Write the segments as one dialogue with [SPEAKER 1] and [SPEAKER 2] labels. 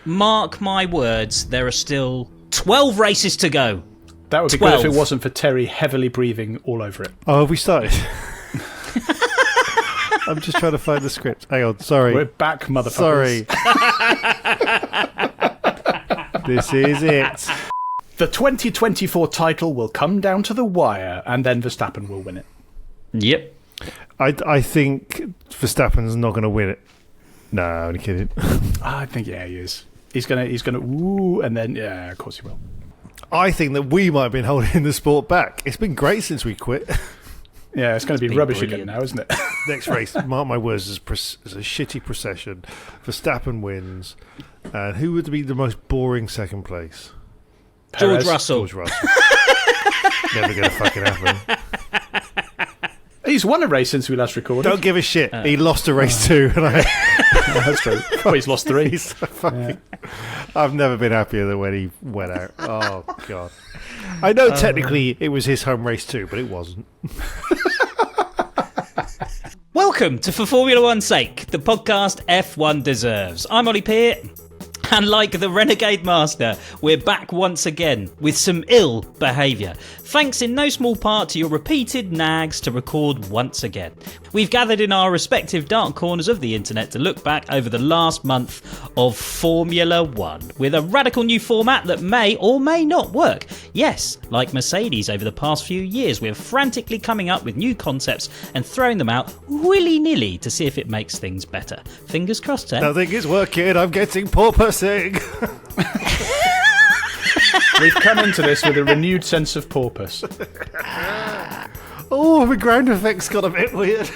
[SPEAKER 1] Mark my words, there are still 12 races to go.
[SPEAKER 2] That would be 12. Good if it wasn't for Terry heavily breathing all over it.
[SPEAKER 3] Oh, have we started? I'm just trying to find the script. Hang on, sorry.
[SPEAKER 2] We're back, motherfuckers.
[SPEAKER 3] Sorry. This is it.
[SPEAKER 2] The 2024 title will come down to the wire, and then Verstappen will win it.
[SPEAKER 1] Yep.
[SPEAKER 3] I think Verstappen's not going to win it. No, I'm only kidding.
[SPEAKER 2] I think, yeah, he is. He's gonna woo, and then, yeah, of course he will.
[SPEAKER 3] I think that we might have been holding the sport back. It's been great since we quit.
[SPEAKER 2] Yeah, it's going to be rubbish again now, isn't it?
[SPEAKER 3] Next race, mark my words, is a shitty procession. Verstappen wins. And who would be the most boring second place?
[SPEAKER 1] George Russell.
[SPEAKER 3] Never going to fucking happen.
[SPEAKER 2] He's won a race since we last recorded.
[SPEAKER 3] Don't give a shit. He lost a race too. And
[SPEAKER 2] that's true. Oh, he's lost 3.
[SPEAKER 3] I've never been happier than when he went out. Oh, God. I know technically it was his home race too, but it wasn't.
[SPEAKER 1] Welcome to For Formula One's Sake, the podcast F1 deserves. I'm Ollie Peart, and like the Renegade Master, we're back once again with some ill behaviour. Thanks in no small part to your repeated nags to record once again. We've gathered in our respective dark corners of the internet to look back over the last month of Formula One with a radical new format that may or may not work. Yes, like Mercedes over the past few years, we're frantically coming up with new concepts and throwing them out willy-nilly to see if it makes things better. Fingers crossed, eh?
[SPEAKER 3] Nothing is working, I'm getting porpoising.
[SPEAKER 2] We've come into this with a renewed sense of porpoise.
[SPEAKER 3] Oh, the ground effects got a bit weird.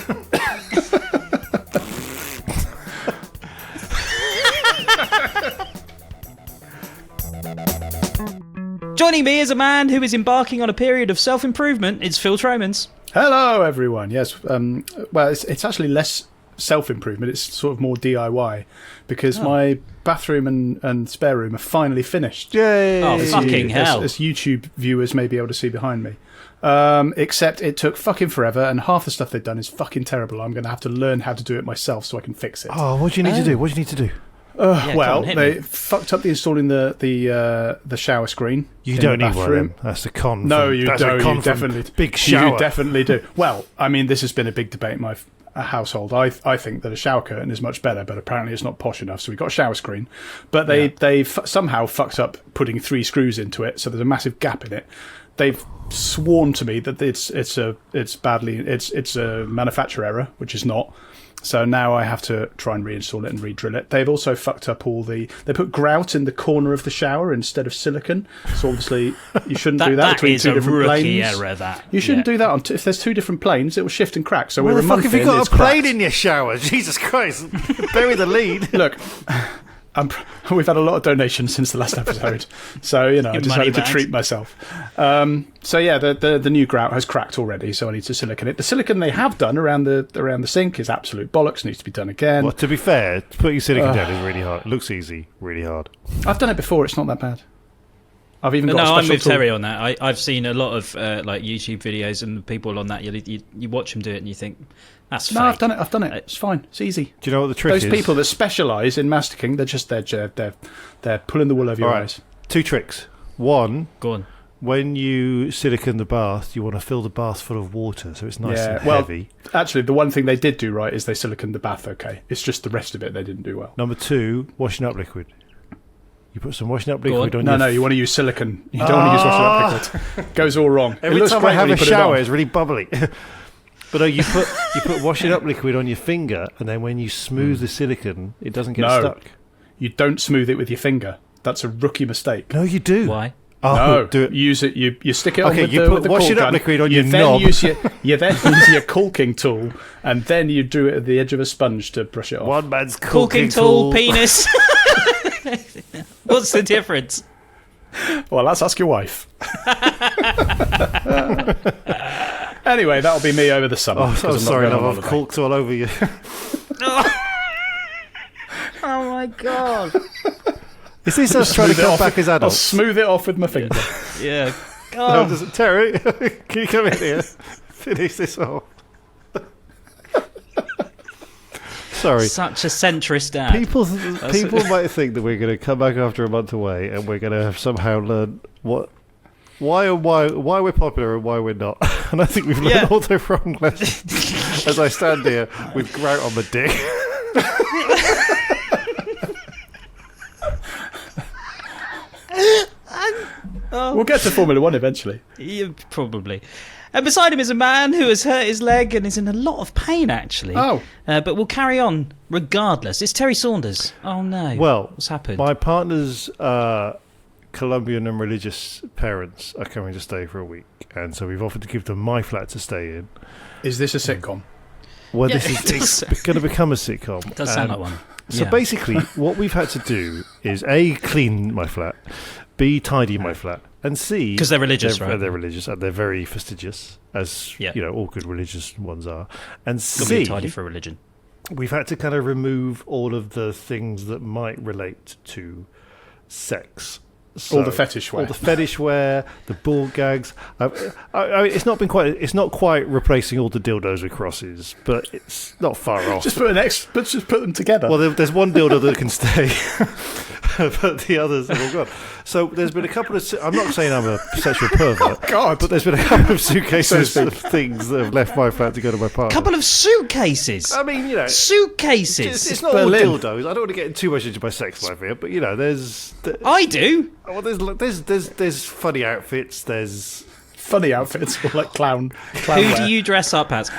[SPEAKER 1] Joining me is a man who is embarking on a period of self-improvement. It's Phill Tromans.
[SPEAKER 2] Hello, everyone. Yes, well, it's actually less self-improvement. It's sort of more DIY because my bathroom and spare room are finally finished.
[SPEAKER 3] Yay!
[SPEAKER 1] Oh, fucking hell.
[SPEAKER 2] As YouTube viewers may be able to see behind me. Except it took fucking forever, and half the stuff they've done is fucking terrible. I'm going to have to learn how to do it myself so I can fix it.
[SPEAKER 3] Oh, what do you need to do? What do you need to do?
[SPEAKER 2] They fucked up the installing the shower screen.
[SPEAKER 3] You don't need one of them. That's a con.
[SPEAKER 2] No, you don't. You definitely
[SPEAKER 3] big shower.
[SPEAKER 2] You definitely do. Well, I mean, this has been a big debate in my household. I think that a shower curtain is much better, but apparently it's not posh enough. So we got a shower screen, but they somehow fucked up putting 3 screws into it. So there's a massive gap in it. They've sworn to me that it's a manufacturer error, which is not. So now I have to try and reinstall it and re-drill it. They've also fucked up they put grout in the corner of the shower instead of silicone. So obviously you shouldn't do that between 2 different planes.
[SPEAKER 1] Error,
[SPEAKER 2] you shouldn't do that. If there's 2 different planes, it will shift and crack. So
[SPEAKER 3] where
[SPEAKER 2] we're
[SPEAKER 3] the
[SPEAKER 2] a
[SPEAKER 3] fuck
[SPEAKER 2] month
[SPEAKER 3] have you got a plane
[SPEAKER 2] cracked.
[SPEAKER 3] in your shower? Jesus Christ. Bury the lead.
[SPEAKER 2] Look, we've had a lot of donations since the last episode. So, I decided to treat myself. So yeah, the new grout has cracked already, so I need to silicone it. The silicone they have done around the sink is absolute bollocks, needs to be done again.
[SPEAKER 3] Well, to be fair, putting silicone down is really hard. It looks easy, really hard.
[SPEAKER 2] I've done it before, it's not that bad. I've even got a special
[SPEAKER 1] I'm with
[SPEAKER 2] tool.
[SPEAKER 1] Terry on that. I've seen a lot of like YouTube videos and people on that. You watch them do it and you think, that's fake.
[SPEAKER 2] No, I've done it. It's fine. It's easy.
[SPEAKER 3] Do you know what the trick is?
[SPEAKER 2] Those people that specialise in masticing, they're pulling the wool over your eyes.
[SPEAKER 3] 2 tricks. One,
[SPEAKER 1] go on.
[SPEAKER 3] When you silicone the bath, you want to fill the bath full of water so it's nice and heavy.
[SPEAKER 2] Actually, the one thing they did do right is they siliconed the bath okay. It's just the rest of it they didn't do well.
[SPEAKER 3] Number 2, washing up liquid. You put some washing up liquid on your...
[SPEAKER 2] No, you want to use silicone. You don't want to use washing up liquid. Goes all wrong.
[SPEAKER 3] Every time I have a shower, it's really bubbly. But no, you put washing up liquid on your finger, and then when you smooth the silicone, it doesn't get stuck.
[SPEAKER 2] You don't smooth it with your finger. That's a rookie mistake.
[SPEAKER 3] No, you do.
[SPEAKER 1] Why?
[SPEAKER 3] Oh,
[SPEAKER 2] no,
[SPEAKER 3] do it.
[SPEAKER 2] Use it. You stick it on with
[SPEAKER 3] you
[SPEAKER 2] the
[SPEAKER 3] put washing up liquid on your knob.
[SPEAKER 2] You then use your caulking tool, and then you do it at the edge of a sponge to brush it off.
[SPEAKER 3] One man's
[SPEAKER 1] caulking tool, penis. What's the difference?
[SPEAKER 2] Well, let's ask your wife. Anyway, that'll be me over the summer.
[SPEAKER 3] Oh, I'm sorry, love. I've caulked all over you.
[SPEAKER 1] Oh my God.
[SPEAKER 3] Is this us trying to come back as adults?
[SPEAKER 2] I'll smooth it off with my finger.
[SPEAKER 1] Yeah.
[SPEAKER 3] No, Terry, can you come in here? Finish this off. sorry.
[SPEAKER 1] Such a centrist dad.
[SPEAKER 3] People might think that we're going to come back after a month away and we're going to somehow learn why we're popular and why we're not. And I think we've learned all the wrong lessons. As I stand here with grout on my dick.
[SPEAKER 2] We'll get to Formula One eventually.
[SPEAKER 1] Yeah, probably. And beside him is a man who has hurt his leg and is in a lot of pain, actually.
[SPEAKER 2] Oh.
[SPEAKER 1] But we'll carry on regardless. It's Terry Saunders. Oh, no.
[SPEAKER 3] Well,
[SPEAKER 1] what's happened?
[SPEAKER 3] My partner's Colombian and religious parents are coming to stay for a week. And so we've offered to give them my flat to stay in.
[SPEAKER 2] Is this a sitcom?
[SPEAKER 3] Well, it's going to become a sitcom.
[SPEAKER 1] It does sound like one.
[SPEAKER 3] So basically, what we've had to do is A, clean my flat, B, tidy my flat, and C...
[SPEAKER 1] Because they're religious, right?
[SPEAKER 3] They're religious, and they're very fastidious, as all good religious ones are. And
[SPEAKER 1] Got to
[SPEAKER 3] C,
[SPEAKER 1] be tidy for religion.
[SPEAKER 3] We've had to kind of remove all of the things that might relate to sex. So,
[SPEAKER 2] all the fetish wear.
[SPEAKER 3] All the fetish wear, the ball gags. I mean, it's not quite replacing all the dildos with crosses, but it's not far off.
[SPEAKER 2] Just put them together.
[SPEAKER 3] Well, there's one dildo that can stay, but the others are all gone. So there's been a couple of... I'm not saying I'm a sexual pervert, but there's been a couple of suitcases of things that have left my flat to go to my partner.
[SPEAKER 1] Couple of suitcases?
[SPEAKER 3] I mean,
[SPEAKER 1] Suitcases?
[SPEAKER 3] It's not all dildos. I don't want to get too much into my sex life here, but, there's...
[SPEAKER 1] I do.
[SPEAKER 3] Well, there's funny outfits. There's
[SPEAKER 2] funny outfits, like clown.
[SPEAKER 1] Who do you dress up as?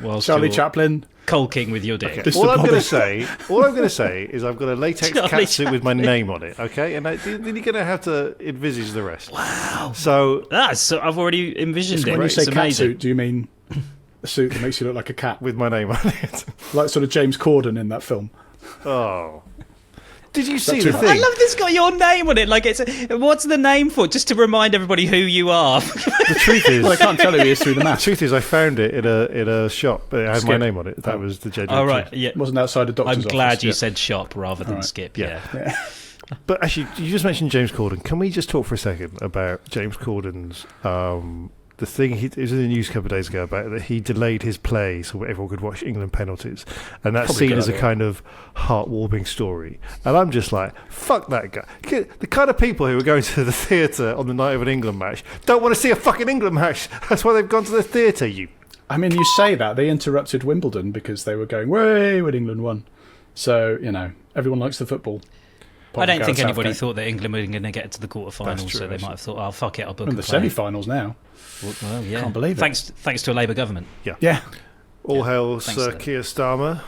[SPEAKER 1] Whilst
[SPEAKER 2] Charlie Chaplin
[SPEAKER 1] colking with your dick?
[SPEAKER 3] Okay. All I'm going to say is I've got a latex catsuit with my name on it. Okay, and then you're going to have to envisage the rest.
[SPEAKER 1] Wow.
[SPEAKER 3] So
[SPEAKER 1] I've already envisioned it.
[SPEAKER 2] When you say
[SPEAKER 1] amazing.
[SPEAKER 2] catsuit, do you mean a suit that makes you look like a cat
[SPEAKER 3] with my name on it,
[SPEAKER 2] like sort of James Corden in that film?
[SPEAKER 3] Oh. Did you see the thing?
[SPEAKER 1] I love this got your name on it. Like what's the name for? Just to remind everybody who you are.
[SPEAKER 3] The truth is,
[SPEAKER 2] well, I can't tell you it's through the mask.
[SPEAKER 3] The truth is, I found it in a shop. But it had my name on it. That was the genuine.
[SPEAKER 1] Oh right,
[SPEAKER 3] truth.
[SPEAKER 1] yeah.
[SPEAKER 2] It wasn't outside a doctor's office.
[SPEAKER 1] I'm glad you said shop rather than skip. Yeah.
[SPEAKER 3] But actually, you just mentioned James Corden. Can we just talk for a second about James Corden's the thing? It was in the news a couple of days ago about that he delayed his play so everyone could watch England penalties, and that's seen as a kind of heartwarming story. And I'm just like, fuck that guy. The kind of people who are going to the theatre on the night of an England match don't want to see a fucking England match. That's why they've gone to the theatre.
[SPEAKER 2] I mean, you say that they interrupted Wimbledon because they were going way when England won. So everyone likes the football.
[SPEAKER 1] I don't think anybody thought that England were going to get to the quarterfinals, so they might have thought, "Oh, fuck it, I'll book."
[SPEAKER 2] And the semi-finals now.
[SPEAKER 1] Well, yeah.
[SPEAKER 2] Can't believe it.
[SPEAKER 1] Thanks to a Labour government.
[SPEAKER 2] Yeah.
[SPEAKER 3] All hail Sir Keir Starmer.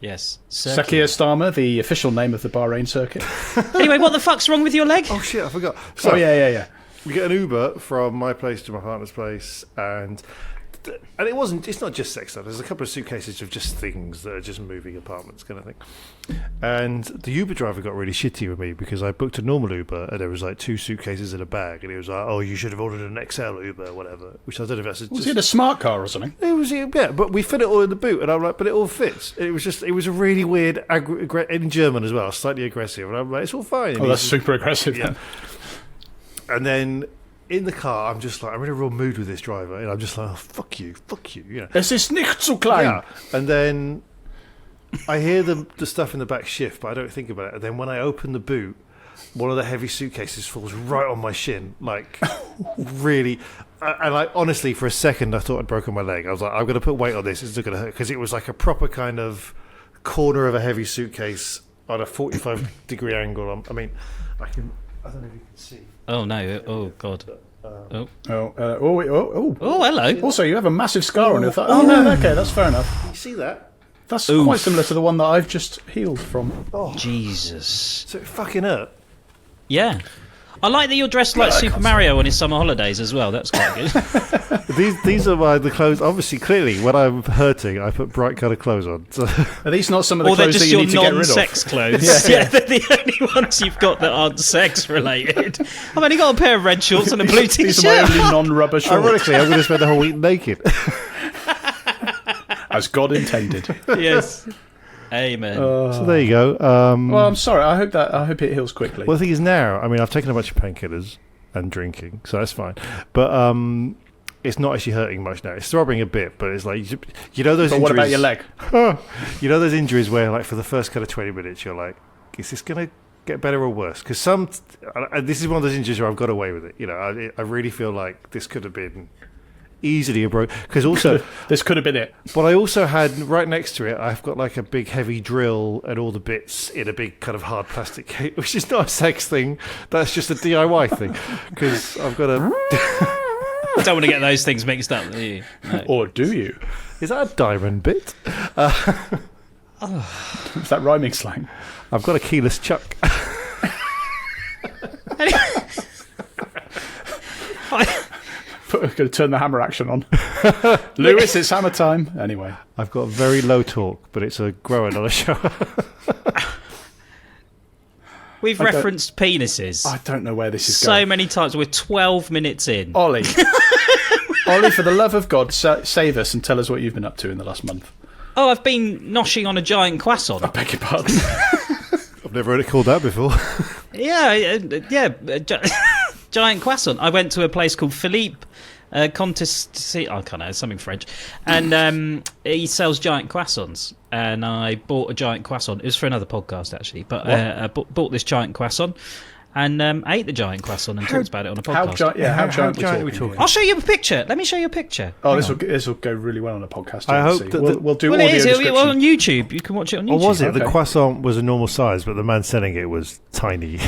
[SPEAKER 1] Yes,
[SPEAKER 2] Sir Keir Starmer, the official name of the Bahrain circuit.
[SPEAKER 1] Anyway, what the fuck's wrong with your leg?
[SPEAKER 3] Oh shit, I forgot. So,
[SPEAKER 2] yeah.
[SPEAKER 3] We get an Uber from my place to my partner's place, and it's not just sex stuff. There's a couple of suitcases of just things that are just moving apartments kind of thing. And the Uber driver got really shitty with me because I booked a normal Uber and there was like 2 suitcases in a bag, and he was like, "Oh, you should have ordered an XL Uber or whatever." Which I don't know if that's
[SPEAKER 2] was it a smart car or something?
[SPEAKER 3] It was, yeah, but we fit it all in the boot, and I'm like, but it all fits. It was a really weird in German as well, slightly aggressive, and I'm like, it's all fine.
[SPEAKER 2] And that's super aggressive.
[SPEAKER 3] Yeah. And then in the car, I'm just like, I'm in a real mood with this driver, and I'm just like, oh, fuck you.
[SPEAKER 2] Es ist nicht so klein.
[SPEAKER 3] Yeah. And then I hear the stuff in the back shift, but I don't think about it. And then when I open the boot, one of the heavy suitcases falls right on my shin, like really. And like honestly, for a second, I thought I'd broken my leg. I was like, I'm going to put weight on this. It's not going to hurt, because it was like a proper kind of corner of a heavy suitcase on a 45-degree angle. I mean, I don't know if you can see.
[SPEAKER 1] Oh no! Oh god!
[SPEAKER 2] Oh,
[SPEAKER 1] hello.
[SPEAKER 2] Also, you have a massive scar on your thigh. Oh no, okay, that's fair enough.
[SPEAKER 3] Can you see that?
[SPEAKER 2] That's quite similar to the one that I've just healed from.
[SPEAKER 1] Oh Jesus!
[SPEAKER 3] So it fucking hurt.
[SPEAKER 1] Yeah. I like that you're dressed like Super Mario on his summer holidays as well. That's quite good.
[SPEAKER 3] These are the clothes. Obviously, clearly, when I'm hurting, I put bright coloured clothes on. So.
[SPEAKER 2] Are these not some of the clothes that you need to get rid of?
[SPEAKER 1] Or they're just your non-sex clothes. Yeah, they're the only ones you've got that aren't sex related. I've only got a pair of red shorts and a blue t-shirt.
[SPEAKER 2] These are my only non-rubber shorts.
[SPEAKER 3] Ironically, I'm going to spend the whole week naked.
[SPEAKER 2] As God intended.
[SPEAKER 1] Yes. Amen.
[SPEAKER 3] So there you go.
[SPEAKER 2] Well, I'm sorry. I hope it heals quickly.
[SPEAKER 3] Well, the thing is now, I mean, I've taken a bunch of painkillers and drinking, so that's fine. But it's not actually hurting much now. It's throbbing a bit, but it's like you know those.
[SPEAKER 2] But
[SPEAKER 3] injuries,
[SPEAKER 2] what about your leg?
[SPEAKER 3] You know those injuries where, like, for the first kind of 20 minutes, you're like, is this gonna get better or worse? Because this is one of those injuries where I've got away with it. You know, I really feel like this could have been easily a broken. Because also,
[SPEAKER 2] this could have been it.
[SPEAKER 3] but I also had right next to it, I've got like a big heavy drill and all the bits in a big kind of hard plastic case, which is not a sex thing. That's just a DIY thing. Because I've got a.
[SPEAKER 1] Don't want to get those things mixed up, do you? No.
[SPEAKER 2] Or do you?
[SPEAKER 3] Is that a diamond bit?
[SPEAKER 2] Is that rhyming slang?
[SPEAKER 3] I've got a keyless chuck.
[SPEAKER 2] Going to turn the hammer action on. Lewis, it's hammer time. Anyway.
[SPEAKER 3] I've got very low torque, but it's a grower, not a shower.
[SPEAKER 1] We've referenced penises
[SPEAKER 2] I don't know where this is
[SPEAKER 1] so
[SPEAKER 2] going.
[SPEAKER 1] many times. We're 12 minutes in.
[SPEAKER 2] Ollie. Ollie, for the love of God, save us and tell us what you've been up to in the last month.
[SPEAKER 1] Oh, I've been noshing on a giant croissant.
[SPEAKER 2] I beg your pardon.
[SPEAKER 3] I've never heard it called that before.
[SPEAKER 1] Yeah. Giant croissant. I went to a place called Philippe Contest. I can't know, something French, and he sells giant croissants. And I bought a giant croissant. It was for another podcast actually, but I bought this giant croissant and ate the giant croissant and talked about it on a podcast.
[SPEAKER 2] How giant are we talking?
[SPEAKER 1] I'll show you a picture. Let me show you a picture.
[SPEAKER 2] Oh, this will go really well on a podcast.
[SPEAKER 3] I hope that
[SPEAKER 2] we'll do
[SPEAKER 1] Well,
[SPEAKER 2] audio
[SPEAKER 1] it is.
[SPEAKER 2] description.
[SPEAKER 1] It'll be on YouTube. You can watch it on YouTube.
[SPEAKER 3] Or was it?
[SPEAKER 2] Okay.
[SPEAKER 3] The croissant was a normal size, but the man selling it was tiny.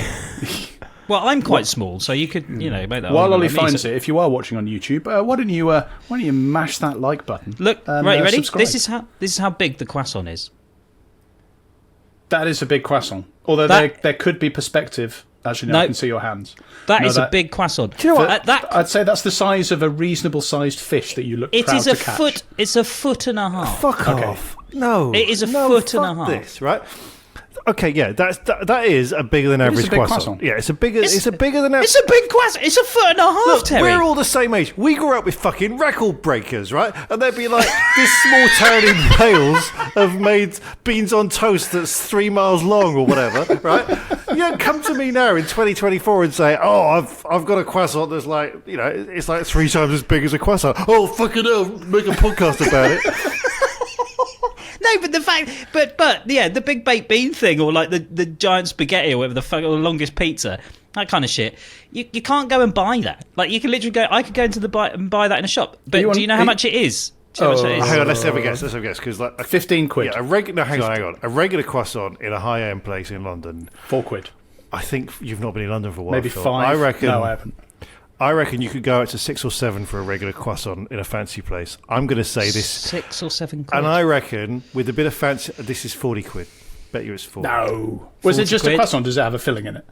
[SPEAKER 1] Well, I'm quite small, so you could, make that.
[SPEAKER 2] While
[SPEAKER 1] argument
[SPEAKER 2] Ollie
[SPEAKER 1] on me,
[SPEAKER 2] finds
[SPEAKER 1] so-
[SPEAKER 2] it, if you are watching on YouTube, why don't you mash that like button?
[SPEAKER 1] Look,
[SPEAKER 2] and,
[SPEAKER 1] right, you ready?
[SPEAKER 2] subscribe.
[SPEAKER 1] This is how big the croissant is.
[SPEAKER 2] That is a big croissant. Although there could be perspective. Actually, no, I can see your hands.
[SPEAKER 1] That is a big croissant.
[SPEAKER 3] Do you know what?
[SPEAKER 2] I'd say that's the size of a reasonable sized fish that you look
[SPEAKER 1] It
[SPEAKER 2] proud
[SPEAKER 1] is
[SPEAKER 2] to
[SPEAKER 1] a
[SPEAKER 2] catch.
[SPEAKER 1] foot. It's a foot and a half.
[SPEAKER 3] Fuck
[SPEAKER 2] Okay.
[SPEAKER 3] off. No.
[SPEAKER 1] It is a
[SPEAKER 3] no,
[SPEAKER 1] foot and a
[SPEAKER 3] fuck
[SPEAKER 1] half.
[SPEAKER 3] This, right? Okay, yeah, that is a bigger than average
[SPEAKER 2] a big
[SPEAKER 3] croissant.
[SPEAKER 2] croissant.
[SPEAKER 3] Yeah, it's a bigger than average.
[SPEAKER 1] It's a big croissant. It's a foot and a half,
[SPEAKER 3] Look,
[SPEAKER 1] Terry.
[SPEAKER 3] we're all the same age. We grew up with fucking record breakers, right? And they'd be like, this small town in Wales have made beans on toast that's 3 miles long or whatever, right? You don't come to me now in 2024 and say, oh, I've got a croissant that's like, it's like 3 times as big as a croissant. Oh, fucking hell, make a podcast about it.
[SPEAKER 1] No, but the fact, but yeah, the big baked bean thing, or like the giant spaghetti, or whatever the fuck, or the longest pizza, that kind of shit. You can't go and buy that. Like, you can literally go. I could go into and buy that in a shop. But do you know how much it is? Do you know how much it is?
[SPEAKER 3] Hang on, let's have a guess. Because like
[SPEAKER 2] 15 quid.
[SPEAKER 3] Yeah, hang on. A regular croissant in a high-end place in London,
[SPEAKER 2] 4 quid.
[SPEAKER 3] I think you've not been in London for a while.
[SPEAKER 2] Maybe
[SPEAKER 3] Phil.
[SPEAKER 2] 5.
[SPEAKER 3] I reckon.
[SPEAKER 2] No, I haven't.
[SPEAKER 3] I reckon you could go out to 6 or 7 for a regular croissant in a fancy place. I'm going to say this,
[SPEAKER 1] 6 or 7 quid.
[SPEAKER 3] and I reckon with a bit of fancy, this is 40 quid. Bet you it's 40.
[SPEAKER 2] No. Was it just
[SPEAKER 1] 40
[SPEAKER 2] a
[SPEAKER 1] quid?
[SPEAKER 2] croissant? Does it have a filling in it?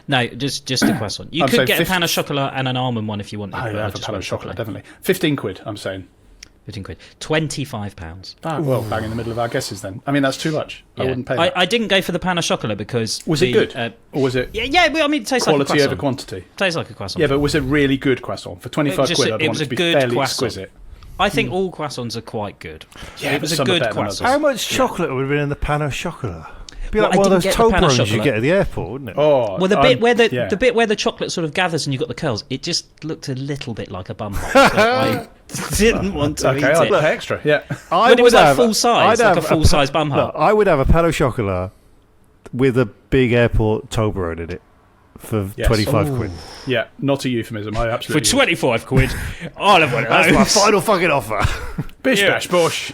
[SPEAKER 1] No, just a croissant. You
[SPEAKER 2] I'm
[SPEAKER 1] could
[SPEAKER 2] saying
[SPEAKER 1] get
[SPEAKER 2] 50
[SPEAKER 1] a pan of chocolate and an almond one if you wanted.
[SPEAKER 2] I
[SPEAKER 1] but
[SPEAKER 2] have a
[SPEAKER 1] just
[SPEAKER 2] pan
[SPEAKER 1] want
[SPEAKER 2] of chocolate, definitely. 15 quid, I'm saying.
[SPEAKER 1] 15 quid. £25.
[SPEAKER 2] Well, bang in the middle of our guesses then. I mean, that's too much. I
[SPEAKER 1] Yeah.
[SPEAKER 2] wouldn't pay that.
[SPEAKER 1] I didn't go for the pan of chocolate because...
[SPEAKER 2] Was it good? Or was it
[SPEAKER 1] Yeah, well, I mean, it tastes like a
[SPEAKER 2] quality
[SPEAKER 1] croissant.
[SPEAKER 2] over quantity?
[SPEAKER 1] Tastes like a croissant.
[SPEAKER 2] Yeah, but was it really good croissant? For 25 quid, I'd
[SPEAKER 1] it
[SPEAKER 2] want
[SPEAKER 1] was
[SPEAKER 2] it
[SPEAKER 1] a
[SPEAKER 2] to be
[SPEAKER 1] good
[SPEAKER 2] fairly
[SPEAKER 1] croissant.
[SPEAKER 2] exquisite.
[SPEAKER 1] I think all croissants are quite good.
[SPEAKER 2] Yeah,
[SPEAKER 1] it was
[SPEAKER 2] but
[SPEAKER 1] a
[SPEAKER 2] some are
[SPEAKER 1] good
[SPEAKER 2] better than
[SPEAKER 1] croissant.
[SPEAKER 3] How much chocolate would have been in the pan of chocolate? It'd be
[SPEAKER 1] Well,
[SPEAKER 3] like
[SPEAKER 1] I
[SPEAKER 3] one of
[SPEAKER 1] didn't
[SPEAKER 3] those
[SPEAKER 1] get the pan of
[SPEAKER 3] Toblerones you
[SPEAKER 1] chocolate.
[SPEAKER 3] get at the airport, wouldn't it?
[SPEAKER 2] Oh,
[SPEAKER 1] Well, the bit where the
[SPEAKER 2] yeah.
[SPEAKER 1] the bit where the chocolate sort of gathers and you got the curls, it just looked a little bit like a bum hole. So I didn't want to eat
[SPEAKER 2] Okay, I'd
[SPEAKER 1] it.
[SPEAKER 2] pay extra, yeah.
[SPEAKER 1] But it was like full size, like a full size bum hole.
[SPEAKER 3] Look, I would have a pan of chocolate with a big airport Toblerone in it for
[SPEAKER 2] Yes.
[SPEAKER 3] 25 quid.
[SPEAKER 2] Yeah, not a euphemism. I
[SPEAKER 1] For
[SPEAKER 2] absolutely
[SPEAKER 1] 25 quid, I'll have one of
[SPEAKER 3] That's my
[SPEAKER 1] those.
[SPEAKER 3] final fucking offer.
[SPEAKER 2] Bish
[SPEAKER 1] Yeah.
[SPEAKER 2] bash bosh.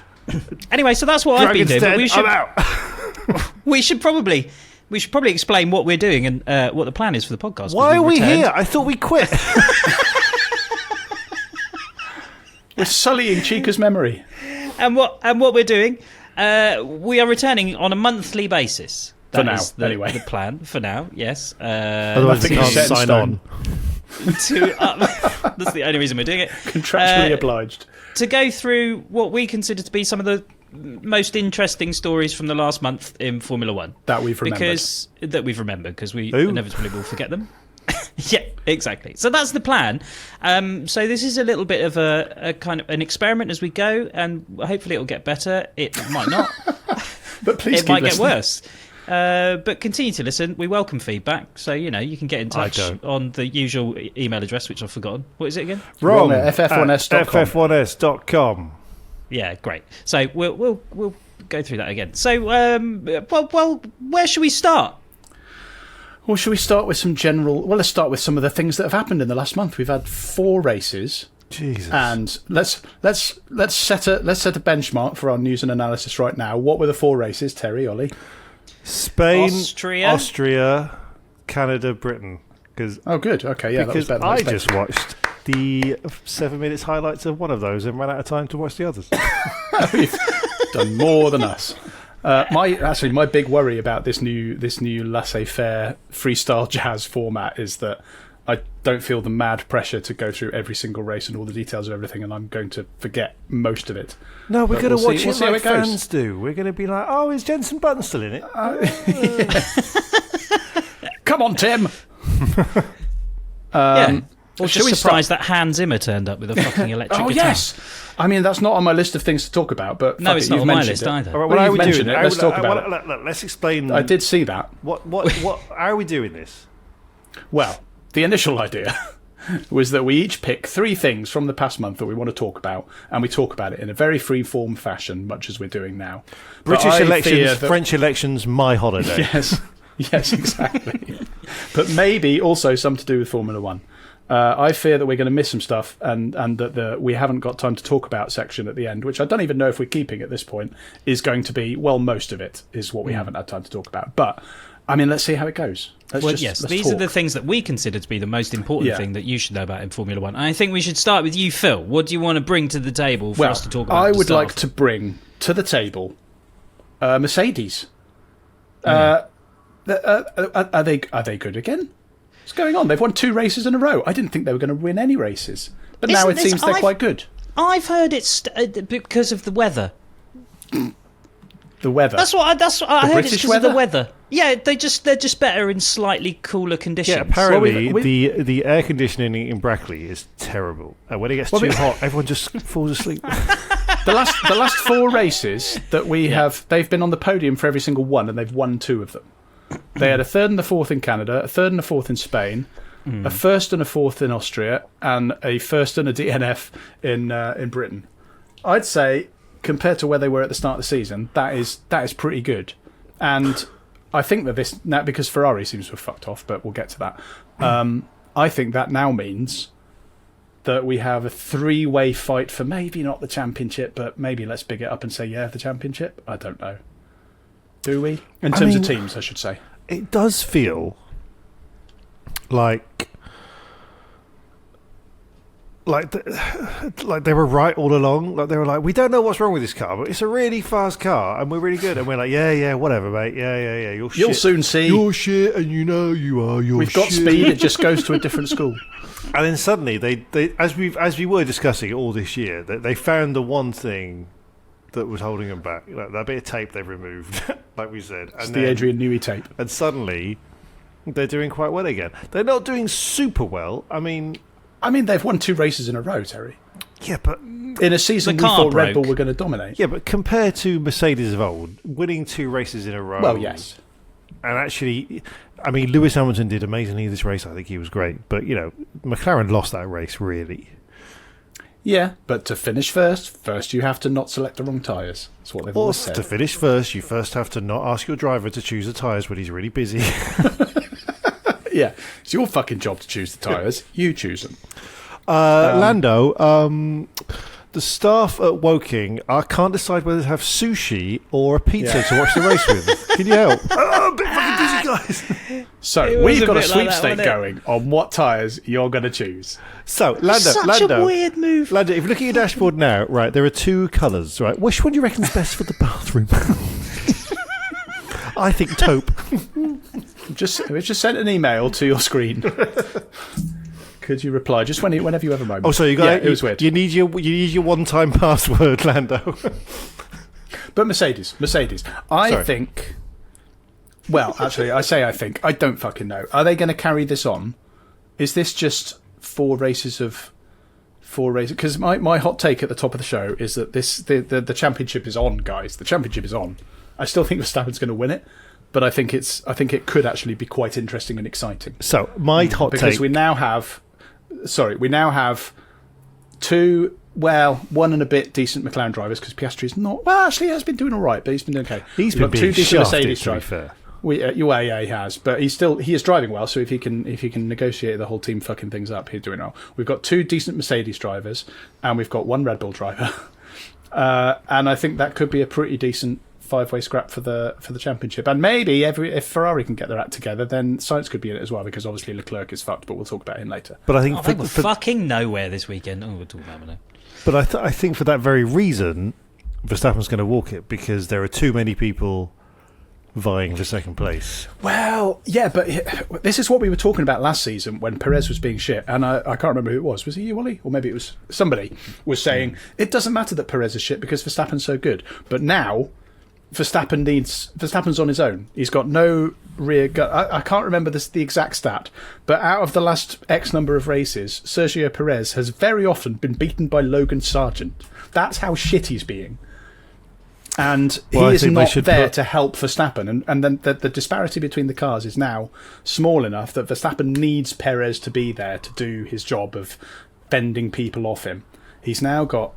[SPEAKER 1] Anyway, so that's what I've been
[SPEAKER 3] Dragon's
[SPEAKER 1] doing. But
[SPEAKER 3] dead, I'm out.
[SPEAKER 1] we should probably explain what we're doing and what the plan is for the podcast. 'cause
[SPEAKER 3] Why are we
[SPEAKER 1] returned.
[SPEAKER 3] here? I thought we quit.
[SPEAKER 2] We're sullying Chica's memory.
[SPEAKER 1] And what we're doing, we are returning on a monthly basis.
[SPEAKER 2] For now,
[SPEAKER 1] is
[SPEAKER 2] anyway.
[SPEAKER 1] the plan for now. Yes.
[SPEAKER 3] Otherwise, you
[SPEAKER 2] Nothing
[SPEAKER 3] can't
[SPEAKER 2] is set in
[SPEAKER 3] sign
[SPEAKER 2] stone.
[SPEAKER 3] on.
[SPEAKER 1] That's the only reason we're doing it.
[SPEAKER 2] Contractually obliged.
[SPEAKER 1] To go through what we consider to be some of the most interesting stories from the last month in Formula One.
[SPEAKER 2] That we've remembered.
[SPEAKER 1] Because we
[SPEAKER 3] Ooh.
[SPEAKER 1] inevitably will forget them. Yeah, exactly. So that's the plan. So this is a little bit of a kind of an experiment as we go, and hopefully it'll get better. It might not.
[SPEAKER 2] But please
[SPEAKER 1] It
[SPEAKER 2] keep
[SPEAKER 1] might get
[SPEAKER 2] listening.
[SPEAKER 1] worse. But continue to listen. We welcome feedback, so you can get in touch on the usual email address, which I've forgotten. What is it again?
[SPEAKER 3] Wrong.
[SPEAKER 2] ff1s.com.
[SPEAKER 3] ff1s.com.
[SPEAKER 1] Yeah, great. So we'll go through that again. So, well, where should we start?
[SPEAKER 2] Well, should we start with some general? Well, let's start with some of the things that have happened in the last month. We've had 4 races.
[SPEAKER 3] Jesus.
[SPEAKER 2] And let's set a benchmark for our news and analysis right now. What were the 4 races, Terry, Ollie?
[SPEAKER 3] Spain,
[SPEAKER 1] Austria,
[SPEAKER 3] Canada, Britain.
[SPEAKER 2] Oh, good. Okay, yeah,
[SPEAKER 3] because
[SPEAKER 2] that was better.
[SPEAKER 3] I just watched the 7 minutes highlights of one of those and ran out of time to watch the others.
[SPEAKER 2] You've done more than us. My big worry about this new laissez-faire freestyle jazz format is that I don't feel the mad pressure to go through every single race and all the details of everything, and I'm going to forget most of it.
[SPEAKER 3] No, we're going to watch
[SPEAKER 2] it like
[SPEAKER 3] fans do. We're going to be like, oh, is Jensen Button still in it?
[SPEAKER 2] Come on, Tim!
[SPEAKER 1] Yeah. Or just surprised that Hans Zimmer turned up with a fucking electric guitar.
[SPEAKER 2] Yes! I mean, that's not on my list of things to talk about, but
[SPEAKER 1] no, it's not on my list either.
[SPEAKER 3] All right,
[SPEAKER 2] what are we doing? Let's talk about it.
[SPEAKER 3] Let's explain.
[SPEAKER 2] I did see that.
[SPEAKER 3] What? How are we doing this?
[SPEAKER 2] Well, the initial idea was that we each pick 3 things from the past month that we want to talk about, and we talk about it in a very free-form fashion, much as we're doing now.
[SPEAKER 3] British elections, French elections, my holiday.
[SPEAKER 2] Yes, exactly. But maybe also some to do with Formula 1. I fear that we're going to miss some stuff, and that we haven't got time to talk about section at the end, which I don't even know if we're keeping at this point, is going to be, well, most of it is what we haven't had time to talk about. But, I mean, let's see how it goes.
[SPEAKER 1] These are the things that we consider to be the most important thing that you should know about in Formula 1. And I think we should start with you, Phil. What do you want to bring to the table for us to talk about?
[SPEAKER 2] I would like to bring to the table Mercedes. Are they good again? What's going on? They've won 2 races in a row. I didn't think they were going to win any races, but now it seems they're quite good.
[SPEAKER 1] I've heard it's because of the weather.
[SPEAKER 2] The weather.
[SPEAKER 1] That's what I heard.
[SPEAKER 2] British
[SPEAKER 1] It's because of the weather. Yeah, they're just better in slightly cooler conditions.
[SPEAKER 3] Yeah, apparently the air conditioning in Brackley is terrible. And when it gets too hot, everyone just falls asleep.
[SPEAKER 2] The last 4 races that we have, they've been on the podium for every single one, and they've won 2 of them. They had a 3rd and a 4th in Canada, a 3rd and a 4th in Spain, a 1st and a 4th in Austria, and a 1st and a DNF in Britain. I'd say, compared to where they were at the start of the season, that is pretty good. And I think that now, because Ferrari seems to have fucked off, but we'll get to that. I think that now means that we have a 3-way fight for maybe not the championship, but maybe let's big it up and say, the championship. I don't know. Do we? In terms of teams, I should say.
[SPEAKER 3] It does feel like they were right all along. Like they were like, we don't know what's wrong with this car, but it's a really fast car, and we're really good. And we're like, yeah, whatever, mate. Yeah.
[SPEAKER 2] You'll soon see.
[SPEAKER 3] You're shit, and you know you are.
[SPEAKER 2] We've got speed. It just goes to a different school.
[SPEAKER 3] And then suddenly, they as we were discussing all this year, they found the one thing that was holding them back. Like that bit of tape they've removed, like we said.
[SPEAKER 2] It's the Adrian Newey tape.
[SPEAKER 3] And suddenly, they're doing quite well again. They're not doing super well. I mean,
[SPEAKER 2] they've won 2 races in a row, Terry.
[SPEAKER 3] Yeah, but
[SPEAKER 2] in a season we thought Red Bull were going to dominate.
[SPEAKER 3] Yeah, but compared to Mercedes of old, winning 2 races in a row.
[SPEAKER 2] Well, yes.
[SPEAKER 3] And actually, Lewis Hamilton did amazingly this race. I think he was great. But, McLaren lost that race, really.
[SPEAKER 2] Yeah, but to finish first you have to not select the wrong tyres. That's what they've always said.
[SPEAKER 3] To finish first, you first have to not ask your driver to choose the tyres when he's really busy.
[SPEAKER 2] Yeah, it's your fucking job to choose the tyres. You choose them.
[SPEAKER 3] Lando, the staff at Woking, I can't decide whether to have sushi or a pizza to watch the race with. Can you help? A bit fucking busy, guys.
[SPEAKER 2] So we've got a sweepstake going on what tyres you're going to choose.
[SPEAKER 3] So, Lando,
[SPEAKER 1] such a weird move.
[SPEAKER 3] Lando, if you look at your dashboard now, right, there are 2 colours, right? Which one do you reckon is best for the bathroom? I think taupe.
[SPEAKER 2] We've just sent an email to your screen. Could you reply just whenever you have a moment?
[SPEAKER 3] Oh, so you got
[SPEAKER 2] it was weird.
[SPEAKER 3] You need your one-time password, Lando.
[SPEAKER 2] But Mercedes, I think. Well, actually, I think. I don't fucking know. Are they going to carry this on? Is this just 4 races? Because my hot take at the top of the show is that the championship is on, guys. The championship is on. I still think Verstappen's going to win it, but I think it could actually be quite interesting and exciting.
[SPEAKER 3] So my hot take,
[SPEAKER 2] because we now have two, well, one and a bit decent McLaren drivers, because Piastri's not. Well, actually, he has been doing all right, but he's been doing okay.
[SPEAKER 3] He's been being
[SPEAKER 2] two decent
[SPEAKER 3] shafted,
[SPEAKER 2] Mercedes
[SPEAKER 3] to be
[SPEAKER 2] drivers.
[SPEAKER 3] fair.
[SPEAKER 2] Yeah, he has, but he is driving well. So if he can negotiate the whole team fucking things up, he's doing well. We've got two decent Mercedes drivers, and we've got one Red Bull driver, and I think that could be a pretty decent 5-way scrap for the championship. And maybe if Ferrari can get their act together, then Sainz could be in it as well, because obviously Leclerc is fucked. But we'll talk about him later.
[SPEAKER 3] But I think
[SPEAKER 1] we're fucking nowhere this weekend. Oh, we'll talk about it.
[SPEAKER 3] But I think for that very reason, Verstappen's going to walk it, because there are too many people vying for second place.
[SPEAKER 2] Well, yeah, but this is what we were talking about last season when Perez was being shit, and I can't remember who it was. Was it you, Ollie? Or maybe it was somebody was saying it doesn't matter that Perez is shit because Verstappen's so good. But now Verstappen's on his own. He's got no rear gut. I can't remember the exact stat, but out of the last X number of races, Sergio Perez has very often been beaten by Logan Sargent. That's how shit he's being. And he is not there to help Verstappen. And then the disparity between the cars is now small enough that Verstappen needs Perez to be there to do his job of fending people off him. He's now got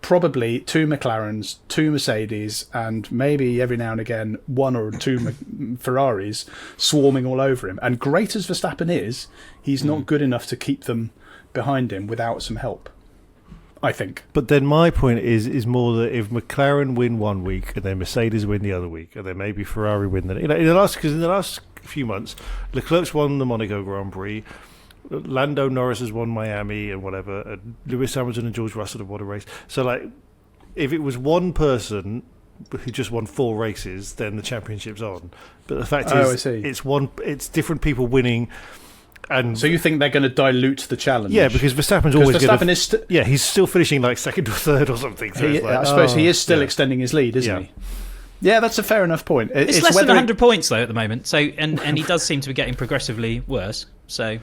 [SPEAKER 2] probably two McLarens, two Mercedes, and maybe every now and again one or two Ferraris swarming all over him. And great as Verstappen is, he's not good enough to keep them behind him without some help, I think.
[SPEAKER 3] But then my point is more that if McLaren win one week and then Mercedes win the other week, and then maybe Ferrari win the, in the last few months, Leclerc's won the Monaco Grand Prix, Lando Norris has won Miami and whatever, and Lewis Hamilton and George Russell have won a race. So like, if it was one person who just won 4 races, then the championship's on. But the fact is, it's different people winning. And
[SPEAKER 2] so you think they're going to dilute the challenge?
[SPEAKER 3] Yeah, because Verstappen's always he's still finishing like second or third or something. So
[SPEAKER 2] I suppose he is still extending his lead, isn't he? Yeah, that's a fair enough point.
[SPEAKER 1] It's less than 100 points though at the moment. So and he does seem to be getting progressively worse. So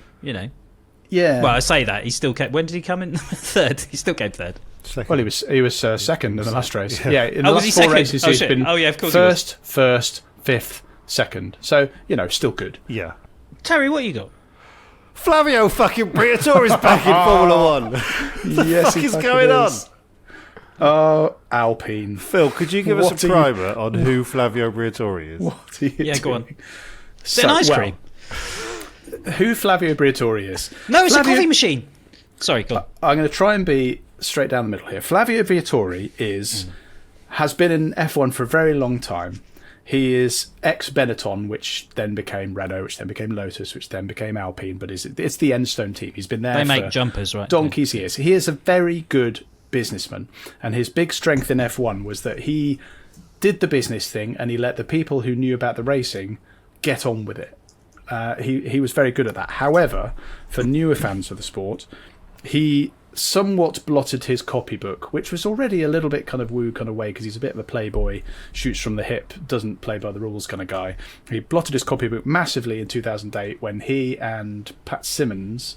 [SPEAKER 2] yeah.
[SPEAKER 1] Well, I say that he still kept. When did he come in third? He still came third.
[SPEAKER 2] Second. Well, he was second in the last race. Yeah, in the
[SPEAKER 1] last
[SPEAKER 2] last 4 races he's been
[SPEAKER 1] of course
[SPEAKER 2] first, fifth, second. So still good.
[SPEAKER 3] Yeah.
[SPEAKER 1] Terry, what you got?
[SPEAKER 3] Flavio fucking Briatore's back in Formula 1.
[SPEAKER 2] Yes,
[SPEAKER 3] what the fuck is going on?
[SPEAKER 2] Oh, Alpine.
[SPEAKER 3] Phil, could you give us a primer on who Flavio Briatore is?
[SPEAKER 2] What are you doing?
[SPEAKER 1] Go on. Is it an ice cream?
[SPEAKER 2] Who Flavio Briatore is?
[SPEAKER 1] No, it's a coffee machine. Sorry, go on.
[SPEAKER 2] I'm going to try and be straight down the middle here. Flavio Briatore has been in F1 for a very long time. He is ex-Benetton, which then became Renault, which then became Lotus, which then became Alpine, but it's the Enstone team. He's been there
[SPEAKER 1] They
[SPEAKER 2] for
[SPEAKER 1] make jumpers, right?
[SPEAKER 2] donkey's years. He is a very good businessman, and his big strength in F1 was that he did the business thing and he let the people who knew about the racing get on with it. He was very good at that. However, for newer fans of the sport, he somewhat blotted his copybook, which was already a little bit kind of woo kind of way, because he's a bit of a playboy, shoots from the hip, doesn't play by the rules kind of guy. He blotted his copybook massively in 2008 when he and Pat Simmons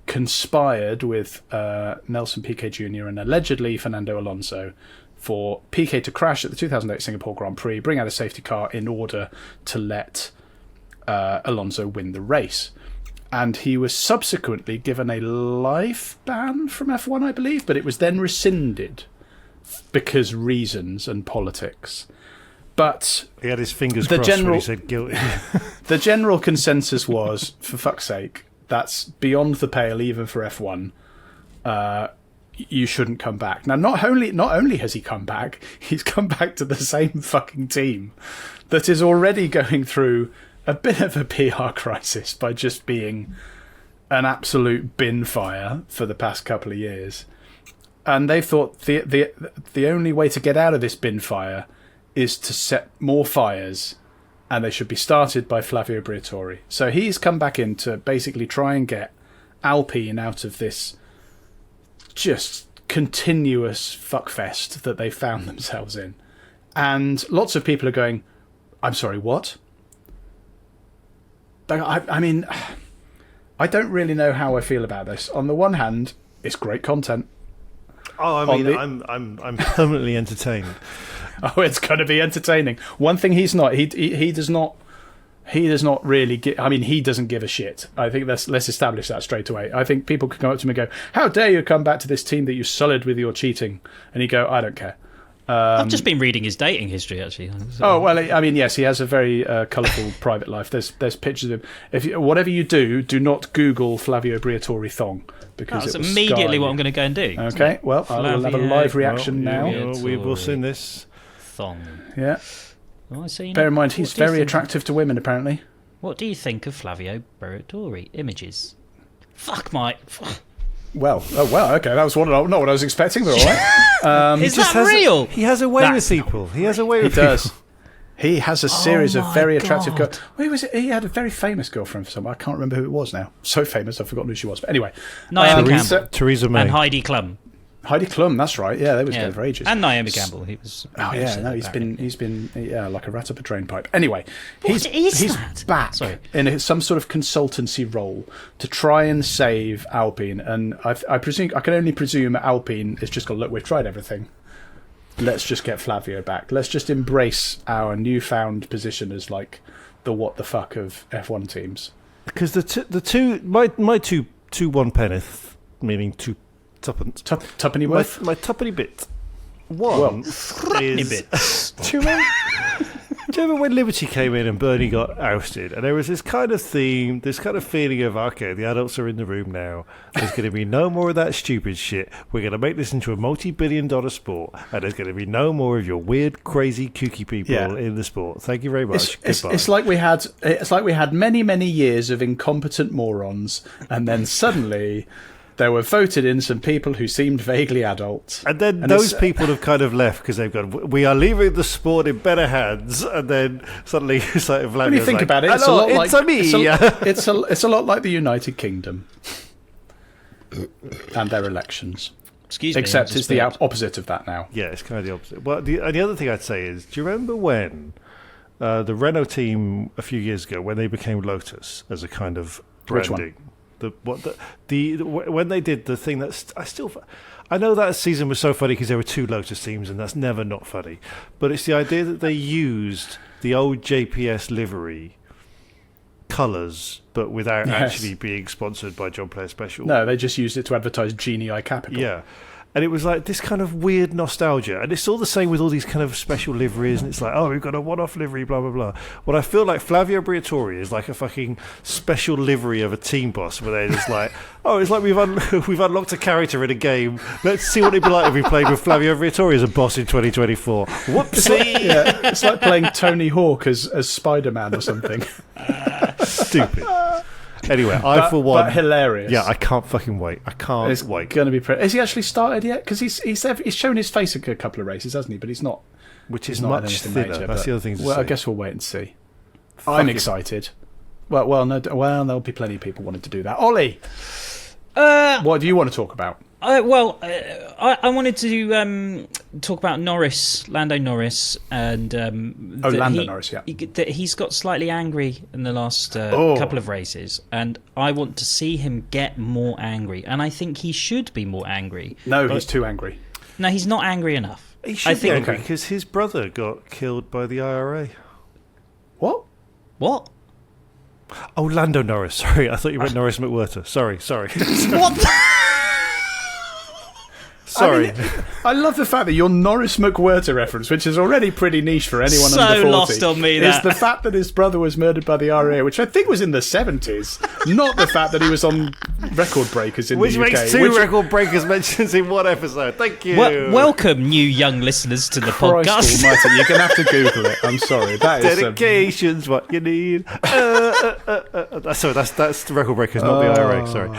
[SPEAKER 2] conspired with Nelson Piquet Jr. and allegedly Fernando Alonso for Piquet to crash at the 2008 Singapore Grand Prix, bring out a safety car in order to let Alonso win the race. And he was subsequently given a life ban from F1, I believe, but it was then rescinded because reasons and politics. But
[SPEAKER 3] he had his fingers crossed when he said guilty.
[SPEAKER 2] The general consensus was, for fuck's sake, that's beyond the pale even for F1. You shouldn't come back. Now, not only has he come back, he's come back to the same fucking team that is already going through a bit of a PR crisis by just being an absolute bin fire for the past couple of years. And they thought the only way to get out of this bin fire is to set more fires, and they should be started by Flavio Briatore. So he's come back in to basically try and get Alpine out of this just continuous fuckfest that they found themselves in. And lots of people are going, I'm sorry, what? I mean, I don't really know how I feel about this. On the one hand, it's great content.
[SPEAKER 3] Oh, I mean, I'm permanently entertained.
[SPEAKER 2] Oh, it's going to be entertaining. One thing he's not, he does not He does not really he doesn't give a shit. I think let's establish that straight away. I think people could come up to him and go, "How dare you come back to this team that you sullied with your cheating?" And he'd go, "I don't care."
[SPEAKER 1] I've just been reading his dating history, actually.
[SPEAKER 2] Oh well, yes, he has a very colourful private life. There's pictures of him. Whatever you do, do not Google Flavio Briatore thong, because
[SPEAKER 1] that's
[SPEAKER 2] it will
[SPEAKER 1] immediately
[SPEAKER 2] scar
[SPEAKER 1] what
[SPEAKER 2] you.
[SPEAKER 1] I'm going to go and do.
[SPEAKER 2] Okay, well, I'll have a live reaction now.
[SPEAKER 3] We will sing this.
[SPEAKER 1] Thong.
[SPEAKER 2] Yeah.
[SPEAKER 1] Oh, so
[SPEAKER 2] Bear in mind, he's very attractive to women, apparently.
[SPEAKER 1] What do you think of Flavio Briatore? Images. Fuck my...
[SPEAKER 2] Well, okay, that was not what I was expecting, but all right.
[SPEAKER 1] Is that real?
[SPEAKER 3] He has a way with people. He has a way with people.
[SPEAKER 2] He does. He has a series of very attractive
[SPEAKER 1] God.
[SPEAKER 2] girls. Wait, was it? He had a very famous girlfriend for someone. I can't remember who it was now. So famous, I've forgotten who she was. But anyway.
[SPEAKER 1] Naomi Campbell.
[SPEAKER 3] Theresa May.
[SPEAKER 1] And Heidi Klum.
[SPEAKER 2] Heidi Klum, that's right. Yeah, they was together for ages.
[SPEAKER 1] And Naomi Campbell. He was.
[SPEAKER 2] Oh yeah, no, he's been like a rat up a drain pipe. Anyway, he's
[SPEAKER 1] that?
[SPEAKER 2] back
[SPEAKER 1] Sorry.
[SPEAKER 2] in some sort of consultancy role to try and save Alpine. And I presume I can only presume Alpine is just going, look, we've tried everything. Let's just get Flavio back. Let's just embrace our newfound position as like the what the fuck of F1 teams.
[SPEAKER 3] Because my two one penneth, meaning two tuppence.
[SPEAKER 2] Tuppenny worth?
[SPEAKER 3] My tuppeny bit. One is... Do you remember when Liberty came in and Bernie got ousted? And there was this kind of theme, this kind of feeling of, okay, the adults are in the room now. There's going to be no more of that stupid shit. We're going to make this into a multi-billion-dollar sport. And there's going to be no more of your weird, crazy, kooky people in the sport. Thank you very much.
[SPEAKER 2] It's like we had many, many years of incompetent morons, and then suddenly... there were voted in some people who seemed vaguely adult.
[SPEAKER 3] And then those people have kind of left because they've gone, we are leaving the sport in better hands. And then suddenly it's like Vladimir.
[SPEAKER 2] When you think about it, it's a lot like the United Kingdom and their elections.
[SPEAKER 1] Excuse me.
[SPEAKER 2] Except it's the opposite of that now.
[SPEAKER 3] Yeah, it's kind of the opposite. Well, the other thing I'd say is, do you remember when the Renault team a few years ago, when they became Lotus as a kind of branding?
[SPEAKER 2] Which one?
[SPEAKER 3] When they did the thing that I know that season was so funny because there were two Lotus teams and that's never not funny, but it's the idea that they used the old JPS livery colours but without actually being sponsored by John Player Special.
[SPEAKER 2] No, they just used it to advertise Genii Capital.
[SPEAKER 3] Yeah. And it was like this kind of weird nostalgia. And it's all the same with all these kind of special liveries. And it's like, oh, we've got a one-off livery, blah, blah, blah. Well, I feel like Flavio Briatore is like a fucking special livery of a team boss where they're just like, oh, it's like we've unlocked a character in a game. Let's see what it'd be like if we played with Flavio Briatore as a boss in 2024. Whoopsie!
[SPEAKER 2] It's like playing Tony Hawk as Spider-Man or something.
[SPEAKER 3] Stupid. Anyway, for one...
[SPEAKER 2] But hilarious.
[SPEAKER 3] Yeah, I can't fucking wait. I can't wait.
[SPEAKER 2] Going to be... Has he actually started yet? Because he's shown his face a couple of races, hasn't he? But he's not...
[SPEAKER 3] Which is much thinner.
[SPEAKER 2] Major,
[SPEAKER 3] that's the other thing to say.
[SPEAKER 2] I guess we'll wait and see. I'm excited. Well, there'll be plenty of people wanting to do that. Ollie! What do you want to talk about?
[SPEAKER 1] I wanted to talk about Lando Norris, and
[SPEAKER 2] Norris, yeah.
[SPEAKER 1] That he's got slightly angry in the last couple of races, and I want to see him get more angry, and I think he should be more angry.
[SPEAKER 2] No, he's too angry.
[SPEAKER 1] No, he's not angry enough.
[SPEAKER 3] He should be angry because his brother got killed by the IRA.
[SPEAKER 2] What?
[SPEAKER 3] Oh, Lando Norris. Sorry, I thought you meant Norris McWhirter. Sorry.
[SPEAKER 1] What?
[SPEAKER 3] Sorry.
[SPEAKER 2] I love the fact that your Norris McWhirter reference, which is already pretty niche for anyone
[SPEAKER 1] so
[SPEAKER 2] under 40,
[SPEAKER 1] lost on me,
[SPEAKER 2] is the fact that his brother was murdered by the RA, which I think was in the 70s, not the fact that he was on record breakers in the UK.
[SPEAKER 3] Which makes two record breakers mentions in one episode. Thank you.
[SPEAKER 1] Welcome, new young listeners, to the
[SPEAKER 2] Christ
[SPEAKER 1] podcast.
[SPEAKER 2] Almighty, you're going to have to Google it. I'm sorry. That is
[SPEAKER 3] dedication's what you need. Sorry, that's the record breakers, not the IRA. Sorry.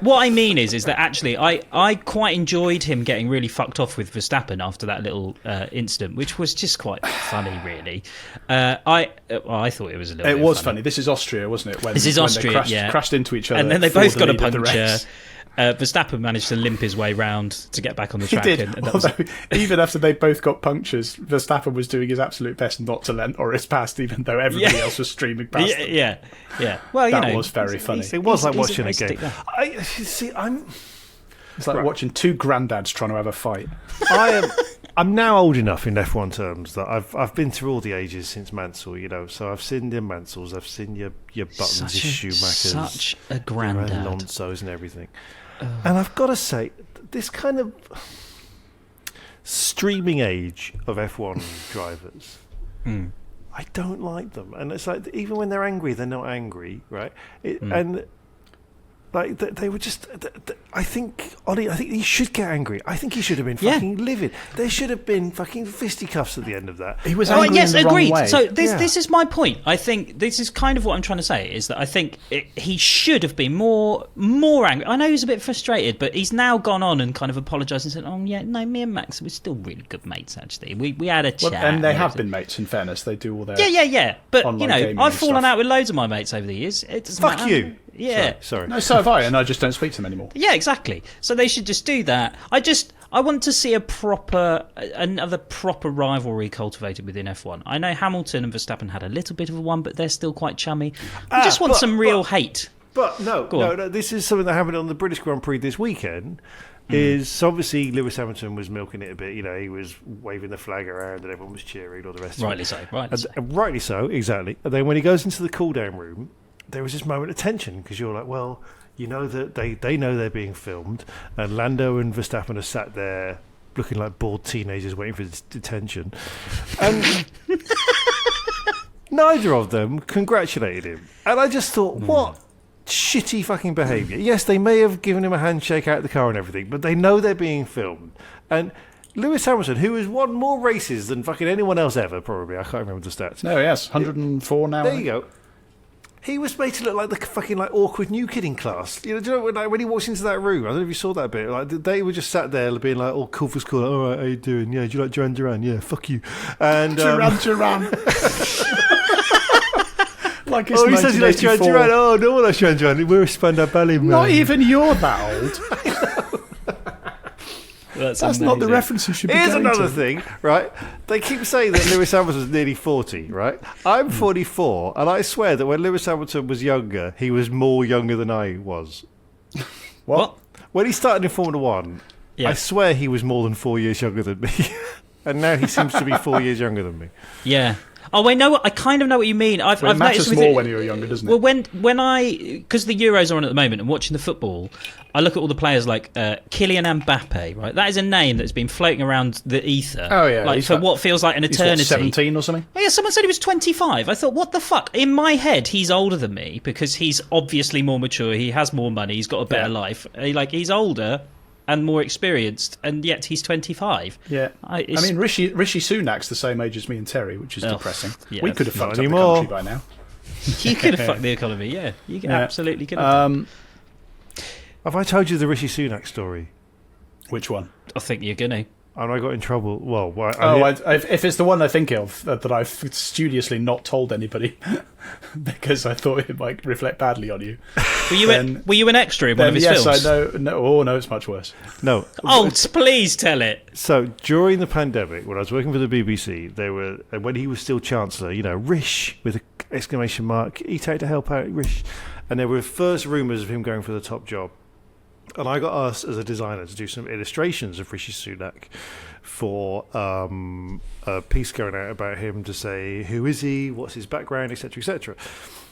[SPEAKER 1] What I mean is that actually I quite enjoyed him getting really fucked off with Verstappen after that little incident, which was just quite funny, really. I thought it was a little.
[SPEAKER 2] It was funny. This is Austria, wasn't it?
[SPEAKER 1] This is Austria.
[SPEAKER 2] They crashed into each other,
[SPEAKER 1] and then they both got a puncture. Verstappen managed to limp his way round to get back on the track.
[SPEAKER 2] He did. Even after they both got punctures, Verstappen was doing his absolute best not to let Norris past, even though everybody else was streaming past them.
[SPEAKER 1] Yeah. Well,
[SPEAKER 2] that was very funny.
[SPEAKER 3] It was like watching a game.
[SPEAKER 2] It's like watching two granddads trying to have a fight.
[SPEAKER 3] I'm now old enough in F1 terms that I've been through all the ages since Mansell, so I've seen your Mansells, I've seen your Buttons, your Schumachers,
[SPEAKER 1] such a granddad,
[SPEAKER 3] your Alonsos and everything. And I've got to say, this kind of streaming age of F1 drivers, I don't like them. And it's like, even when they're angry, they're not angry, right? And like they were just. I think Ollie. I think he should get angry. I think he should have been fucking livid. There should have been fucking fisticuffs at the end of that.
[SPEAKER 2] He was angry in the
[SPEAKER 1] agreed.
[SPEAKER 2] wrong way.
[SPEAKER 1] So this is my point. I think this is kind of what I'm trying to say is that I think he should have been more angry. I know he was a bit frustrated, but he's now gone on and kind of apologised and said, "Oh yeah, no, me and Max were still really good mates. Actually, we had a chat."
[SPEAKER 2] And they have been mates. In fairness, they do all their
[SPEAKER 1] yeah. But I've fallen
[SPEAKER 2] stuff
[SPEAKER 1] out with loads of my mates over the years. It doesn't
[SPEAKER 3] Fuck
[SPEAKER 1] matter.
[SPEAKER 3] you.
[SPEAKER 1] Yeah.
[SPEAKER 3] Sorry.
[SPEAKER 2] No, so have I, and I just don't speak to them anymore.
[SPEAKER 1] Yeah, exactly. So they should just do that. I want to see another proper rivalry cultivated within F1. I know Hamilton and Verstappen had a little bit of a one, but they're still quite chummy. I just want some real hate.
[SPEAKER 3] But no, this is something that happened on the British Grand Prix this weekend. Is obviously Lewis Hamilton was milking it a bit. He was waving the flag around and everyone was cheering, all the rest of it. Rightly so, exactly. And then when he goes into the cool-down room, there was this moment of tension because you're like, well, you know that they know they're being filmed, and Lando and Verstappen are sat there looking like bored teenagers waiting for detention, and neither of them congratulated him. And I just thought, what shitty fucking behaviour. Yes, they may have given him a handshake out of the car and everything, but they know they're being filmed. And Lewis Hamilton, who has won more races than fucking anyone else ever, probably. I can't remember the stats.
[SPEAKER 2] No, yes, 104 now.
[SPEAKER 3] There you go. He was made to look like the fucking awkward new kid in class. Do you know when he walks into that room? I don't know if you saw that bit. Like they were just sat there being like, "Oh, cool, cool. All right, how you doing? Yeah, do you like Duran Duran? Yeah, fuck you." And
[SPEAKER 2] Duran. Like it's
[SPEAKER 3] he says he likes Duran Duran. Oh, no one likes Duran Duran. We're a Spandau Ballet man.
[SPEAKER 2] Not even you're that old. That's not the reference you should be
[SPEAKER 3] Here's
[SPEAKER 2] going
[SPEAKER 3] another
[SPEAKER 2] to.
[SPEAKER 3] thing, right? They keep saying that Lewis Hamilton's nearly 40, right? I'm 44, and I swear that when Lewis Hamilton was younger, he was more younger than I was.
[SPEAKER 2] What?
[SPEAKER 3] When he started in Formula One, I swear he was more than 4 years younger than me. And now he seems to be 4 years younger than me.
[SPEAKER 1] Yeah. Oh, I know. I kind of know what you mean. I've
[SPEAKER 2] matters
[SPEAKER 1] noticed
[SPEAKER 2] more when you were younger, doesn't it?
[SPEAKER 1] Well, because the Euros are on at the moment, and watching the football, I look at all the players like Kylian Mbappe. Right, that is a name that's been floating around the ether.
[SPEAKER 2] Oh yeah,
[SPEAKER 1] like for what feels like an eternity.
[SPEAKER 2] He's 17 or something.
[SPEAKER 1] Oh, yeah, someone said he was 25. I thought, what the fuck? In my head, he's older than me because he's obviously more mature. He has more money. He's got a better life. He's older and more experienced, and yet he's 25.
[SPEAKER 2] Yeah, I mean Rishi Sunak's the same age as me and Terry, which is depressing. Yeah, we could have fucked up the country by now.
[SPEAKER 1] You could have fucked the economy. Yeah, you absolutely could have.
[SPEAKER 3] Have I told you the Rishi Sunak story?
[SPEAKER 2] Which one?
[SPEAKER 1] I think you're gonna.
[SPEAKER 3] And I got in trouble. Well,
[SPEAKER 2] if it's the one I think of that I've studiously not told anybody because I thought it might reflect badly on you.
[SPEAKER 1] Were you an extra in one of his films?
[SPEAKER 2] Yes, I know. No, oh no, it's much worse.
[SPEAKER 3] No.
[SPEAKER 1] Please tell it.
[SPEAKER 3] So during the pandemic, when I was working for the BBC, when he was still Chancellor, Rish with an exclamation mark, he'd take to help out Rish, and there were first rumours of him going for the top job. And I got asked as a designer to do some illustrations of Rishi Sunak for a piece going out about him to say, who is he, what's his background, etc., etc.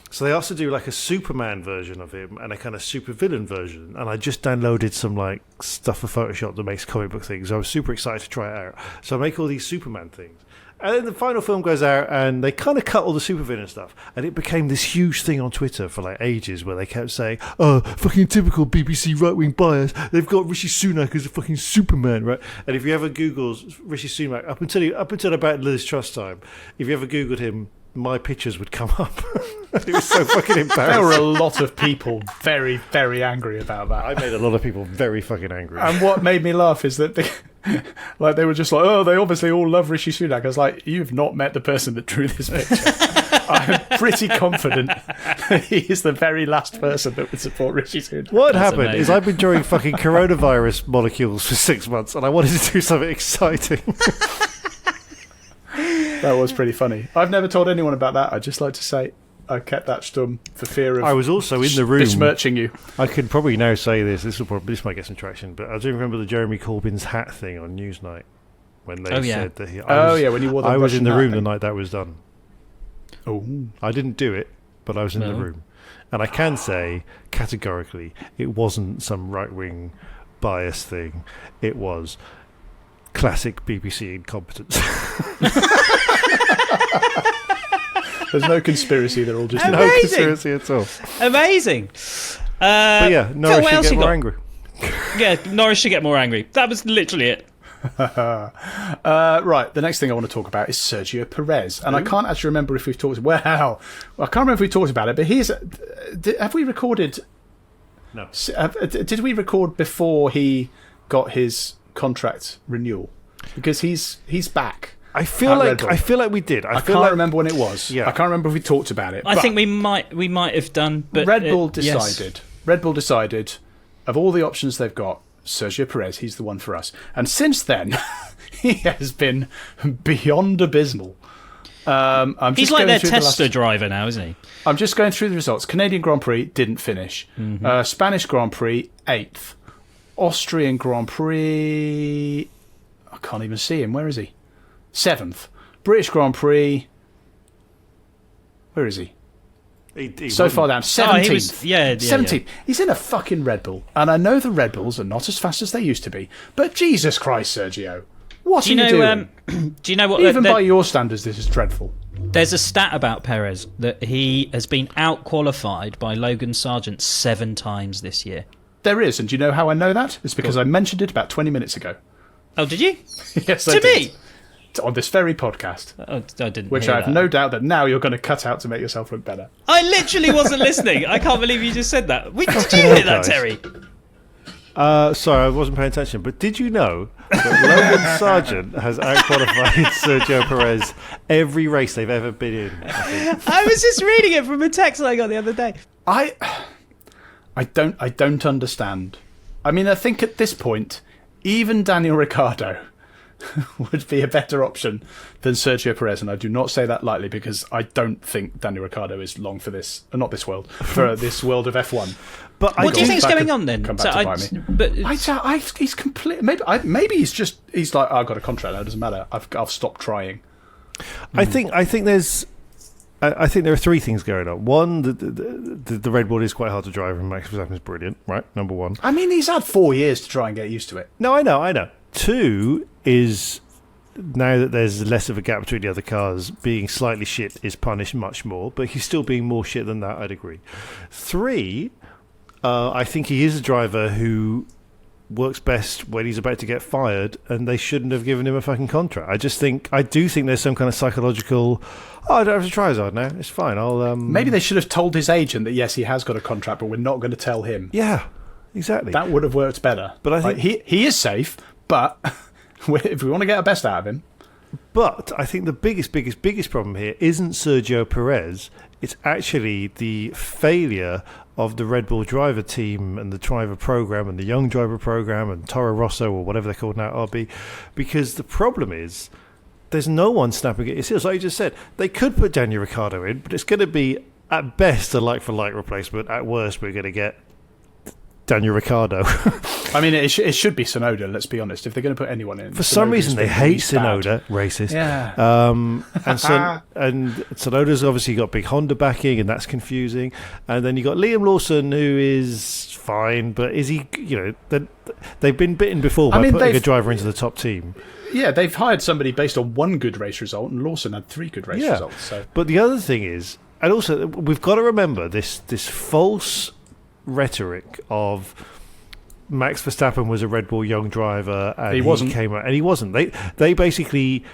[SPEAKER 3] So they asked to do like a Superman version of him and a kind of supervillain version. And I just downloaded some like stuff for Photoshop that makes comic book things. I was super excited to try it out. So I make all these Superman things. And then the final film goes out and they kind of cut all the supervillain stuff. And it became this huge thing on Twitter for like ages where they kept saying, oh, fucking typical BBC right-wing bias. They've got Rishi Sunak as a fucking Superman, right? And if you ever Google Rishi Sunak, up until about Liz Truss time, if you ever Googled him, my pictures would come up. It was so fucking embarrassing.
[SPEAKER 2] There were a lot of people very, very angry about that.
[SPEAKER 3] I made a lot of people very fucking angry.
[SPEAKER 2] And what made me laugh is that they were just like, oh, they obviously all love Rishi Sunak. I was like, you've not met the person that drew this picture. I'm pretty confident that he is the very last person that would support Rishi Sunak.
[SPEAKER 3] What happened is I've been drawing fucking coronavirus molecules for 6 months and I wanted to do something exciting.
[SPEAKER 2] That was pretty funny. I've never told anyone about that. I'd just like to say I kept that stum for fear of
[SPEAKER 3] I was also in the room
[SPEAKER 2] besmirching you.
[SPEAKER 3] I could probably now say this. This might get some traction, but I do remember the Jeremy Corbyn's hat thing on Newsnight when they said that
[SPEAKER 2] when you wore the
[SPEAKER 3] I was
[SPEAKER 2] Russian
[SPEAKER 3] in the
[SPEAKER 2] hat
[SPEAKER 3] room
[SPEAKER 2] thing.
[SPEAKER 3] the night that was done.
[SPEAKER 2] Oh,
[SPEAKER 3] I didn't do it, but I was in the room. And I can say, categorically, it wasn't some right-wing bias thing. It was classic BBC incompetence.
[SPEAKER 2] there's no conspiracy. They're all just
[SPEAKER 1] Amazing.
[SPEAKER 3] No conspiracy at all.
[SPEAKER 1] Amazing.
[SPEAKER 3] But yeah, Norris
[SPEAKER 1] what
[SPEAKER 3] should
[SPEAKER 1] else
[SPEAKER 3] get
[SPEAKER 1] you
[SPEAKER 3] more
[SPEAKER 1] got?
[SPEAKER 3] angry.
[SPEAKER 1] Yeah, Norris should get more angry. That was literally it.
[SPEAKER 2] Right, the next thing I want to talk about is Sergio Perez, and I can't actually remember if we've talked. I can't remember if we talked about it. But have we recorded?
[SPEAKER 3] No.
[SPEAKER 2] Did we record before he got his contract renewal? Because he's back.
[SPEAKER 3] I feel like we did.
[SPEAKER 2] I can't remember when it was.
[SPEAKER 3] Yeah.
[SPEAKER 2] I can't remember if we talked about it.
[SPEAKER 1] I think we might have done. But
[SPEAKER 2] Red Bull decided. Red Bull decided, of all the options they've got, Sergio Perez, he's the one for us. And since then, he has been beyond abysmal.
[SPEAKER 1] He's like their tester driver now, isn't he?
[SPEAKER 2] I'm just going through the results. Canadian Grand Prix didn't finish. Spanish Grand Prix 8th. Austrian Grand Prix, I can't even see him. Where is he? 7th. British Grand Prix, where is he?
[SPEAKER 3] He
[SPEAKER 2] So far down, 17th.
[SPEAKER 1] 17th.
[SPEAKER 2] Yeah. He's in a fucking Red Bull. And I know the Red Bulls are not as fast as they used to be. But Jesus Christ, Sergio. What are you doing?
[SPEAKER 1] Do you know what?
[SPEAKER 2] Even by your standards, this is dreadful.
[SPEAKER 1] There's a stat about Perez that he has been out-qualified by Logan Sargent 7 times this year.
[SPEAKER 2] There is. And do you know how I know that? It's because I mentioned it about 20 minutes ago.
[SPEAKER 1] Oh, did you?
[SPEAKER 2] Yes, I
[SPEAKER 1] to
[SPEAKER 2] did.
[SPEAKER 1] me?
[SPEAKER 2] On this very podcast.
[SPEAKER 1] Oh, I didn't.
[SPEAKER 2] Which
[SPEAKER 1] hear
[SPEAKER 2] I have
[SPEAKER 1] that.
[SPEAKER 2] no doubt that now you're going to cut out to make yourself look better.
[SPEAKER 1] I literally wasn't listening. I can't believe you just said that. Did you hear that, Terry?
[SPEAKER 3] Sorry, I wasn't paying attention. But did you know that Logan Sargent has out-qualified Sergio Perez every race they've ever been in?
[SPEAKER 1] I was just reading it from a text that I got the other day.
[SPEAKER 2] I don't understand. I mean, I think at this point, even Daniel Ricciardo would be a better option than Sergio Perez, and I do not say that lightly because I don't think Daniel Ricciardo is long for this, not this world, for this world of F1.
[SPEAKER 1] But what do you think's going on then?
[SPEAKER 2] Come back to bite me.
[SPEAKER 1] But
[SPEAKER 2] he's complete. Maybe he's like, I've got a contract now. It doesn't matter. I've stopped trying.
[SPEAKER 3] I think there are 3 things going on. One, the Red Bull is quite hard to drive, and Max Verstappen is brilliant, right? Number 1.
[SPEAKER 2] I mean, he's had 4 years to try and get used to it.
[SPEAKER 3] No, I know. 2 is, now that there's less of a gap between the other cars, being slightly shit is punished much more, but he's still being more shit than that, I'd agree. 3, I think he is a driver who works best when he's about to get fired, and they shouldn't have given him a fucking contract. I do think there's some kind of psychological, I don't have to try as hard now, it's fine,
[SPEAKER 2] Maybe they should have told his agent that yes, he has got a contract, but we're not going to tell him.
[SPEAKER 3] Yeah, exactly.
[SPEAKER 2] That would have worked better.
[SPEAKER 3] But I think
[SPEAKER 2] he is safe, but if we want to get our best out of him.
[SPEAKER 3] But I think the biggest problem here isn't Sergio Perez. It's actually the failure of the Red Bull driver team and the driver program and the young driver program and Toro Rosso or whatever they're called now, RB. Because the problem is there's no one snapping at his heels. Like you just said, they could put Daniel Ricciardo in, but it's going to be at best a like-for-like replacement. At worst, we're going to get Daniel Ricciardo.
[SPEAKER 2] I mean, it should be Tsunoda, let's be honest. If they're going to put anyone in.
[SPEAKER 3] For some reason, they hate Tsunoda. Racist.
[SPEAKER 2] Yeah.
[SPEAKER 3] And Tsunoda's obviously got big Honda backing, and that's confusing. And then you got Liam Lawson, who is fine, but is he, they've been bitten before by putting a driver into the top team.
[SPEAKER 2] Yeah, they've hired somebody based on 1 good race result, and Lawson had 3 good race results. So.
[SPEAKER 3] But the other thing is, and also, we've got to remember this false rhetoric of Max Verstappen was a Red Bull young driver and he came out, and he wasn't. They basically,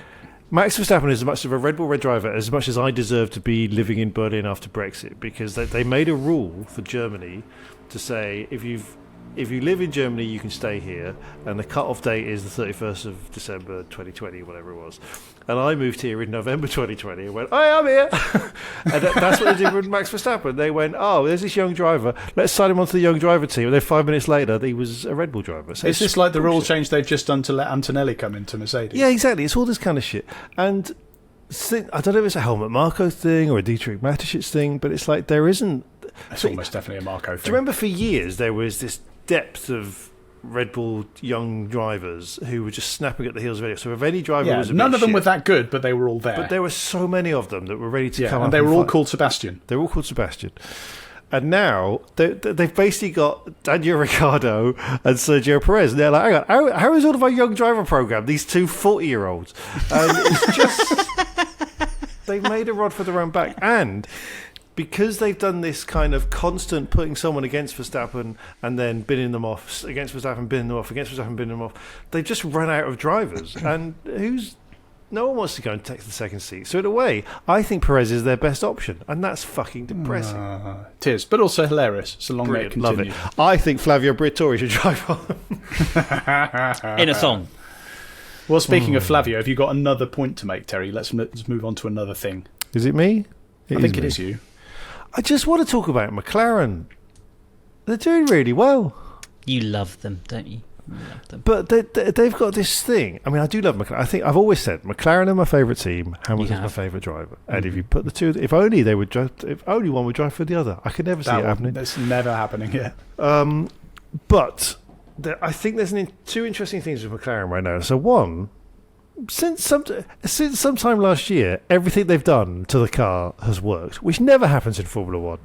[SPEAKER 3] Max Verstappen is as much of a Red Bull red driver as much as I deserve to be living in Berlin after Brexit, because they made a rule for Germany to say if you live in Germany you can stay here, and the cut-off date is the 31st of December 2020, whatever it was. And I moved here in November 2020 and went, I'm here. And that's what they did with Max Verstappen. They went, there's this young driver, let's sign him onto the young driver team. And then 5 minutes later, he was a Red Bull driver. So
[SPEAKER 2] it's just like the rule change they've just done to let Antonelli come into Mercedes.
[SPEAKER 3] Yeah, exactly. It's all this kind of shit. And I don't know if it's a Helmut Marko thing or a Dietrich Mateschitz thing, but it's like there isn't...
[SPEAKER 2] It's almost definitely a Marko thing.
[SPEAKER 3] Do you remember for years there was this depth of Red Bull young drivers who were just snapping at the heels of it. So if any driver was
[SPEAKER 2] none of them were that good, but they were all there.
[SPEAKER 3] But there were so many of them that were ready to come up.
[SPEAKER 2] And they were all called Sebastian.
[SPEAKER 3] They were all called Sebastian. And now they've basically got Daniel Ricciardo and Sergio Perez. And they're like, hang on, how is all of our young driver program? These two 40-year-olds. And it's just... They've made a rod for their own back. And because they've done this kind of constant putting someone against Verstappen and then binning them off, against Verstappen, binning them off, against Verstappen, binning them off, they've just run out of drivers. And no one wants to go and take the second seat. So in a way, I think Perez is their best option, and that's fucking depressing.
[SPEAKER 2] It is, but also hilarious. So long may it continue.
[SPEAKER 3] Love it. I think Flavio Briatore should drive on.
[SPEAKER 1] In a thong.
[SPEAKER 2] Well, speaking of Flavio, have you got another point to make, Terry? Let's move on to another thing.
[SPEAKER 3] Is it me?
[SPEAKER 2] I think it is you.
[SPEAKER 3] I just want to talk about McLaren. They're doing really well.
[SPEAKER 1] You love them, don't you? Love them.
[SPEAKER 3] But they've got this thing. I mean, I do love McLaren. I think I've always said McLaren are my favourite team. Hamilton's my favourite driver. And if you put the two, if only they would drive, if only one would drive for the other, I could never see it happening.
[SPEAKER 2] That's never happening yet.
[SPEAKER 3] But I think there's two interesting things with McLaren right now. So one, since sometime last year, everything they've done to the car has worked, which never happens in Formula One.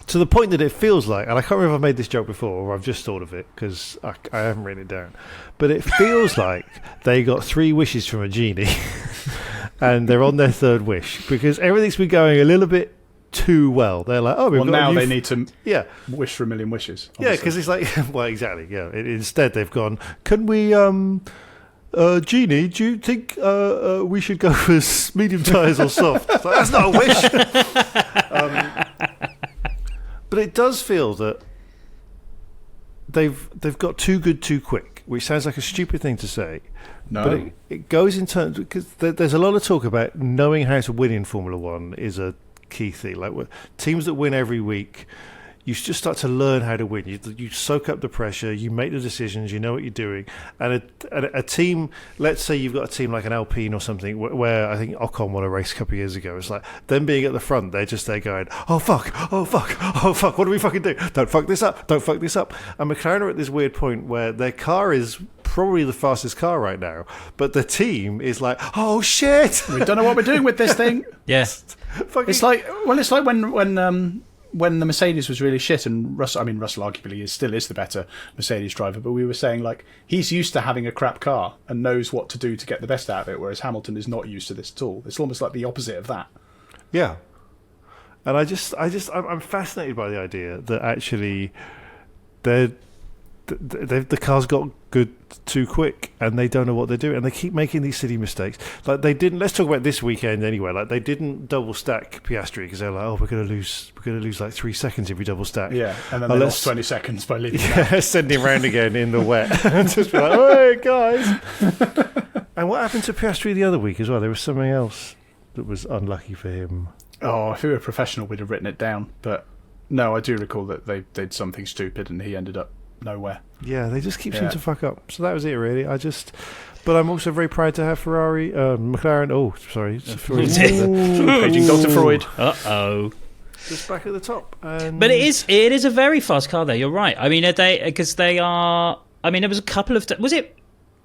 [SPEAKER 3] To the point that it feels like, and I can't remember if I've made this joke before or I've just thought of it because I haven't written it down, but it feels like they got 3 wishes from a genie and they're on their 3rd wish because everything's been going a little bit too well. They're like, oh,
[SPEAKER 2] now they need to wish for a million wishes.
[SPEAKER 3] Obviously. Yeah, because it's like, well, exactly. Yeah. Instead, they've gone, can we, Genie, do you think we should go for medium tyres or soft? It's like, that's not a wish. But it does feel that they've got too good too quick, which sounds like a stupid thing to say.
[SPEAKER 2] No.
[SPEAKER 3] But it goes in terms... Because there's a lot of talk about knowing how to win in Formula One is a key thing. Like teams that win every week, you just start to learn how to win. You soak up the pressure, you make the decisions, you know what you're doing. And a team, let's say you've got a team like an Alpine or something, where I think Ocon won a race a couple of years ago. It's like them being at the front, they're just there going, oh fuck, what do we fucking do? Don't fuck this up. And McLaren are at this weird point where their car is probably the fastest car right now, but the team is like, oh shit,
[SPEAKER 2] we don't know what we're doing with this thing.
[SPEAKER 1] Yes.
[SPEAKER 2] It's like when the Mercedes was really shit, and Russell arguably still is the better Mercedes driver, but we were saying like he's used to having a crap car and knows what to do to get the best out of it, whereas Hamilton is not used to this at all. It's almost like the opposite of that.
[SPEAKER 3] Yeah, and I'm fascinated by the idea that actually the car's got good too quick and they don't know what they're doing and they keep making these silly mistakes. Like they didn't, let's talk about this weekend anyway, like they didn't double stack Piastri because they're like, oh, we're going to lose like 3 seconds if we double stack.
[SPEAKER 2] Yeah, and then they lost 20 seconds by leaving.
[SPEAKER 3] Yeah, send him round again in the wet and just be like, hey guys. And what happened to Piastri the other week as well? There was something else that was unlucky for him.
[SPEAKER 2] Oh, if we were professional we'd have written it down, but no, I do recall that they did something stupid and he ended up nowhere.
[SPEAKER 3] Yeah, they just keep seeming to fuck up. So that was it, really. But I'm also very proud to have McLaren. Oh, sorry,
[SPEAKER 2] paging Dr. Freud.
[SPEAKER 3] Just back at the top.
[SPEAKER 1] But it is a very fast car, though. You're right. I mean, there was a couple of. Was it?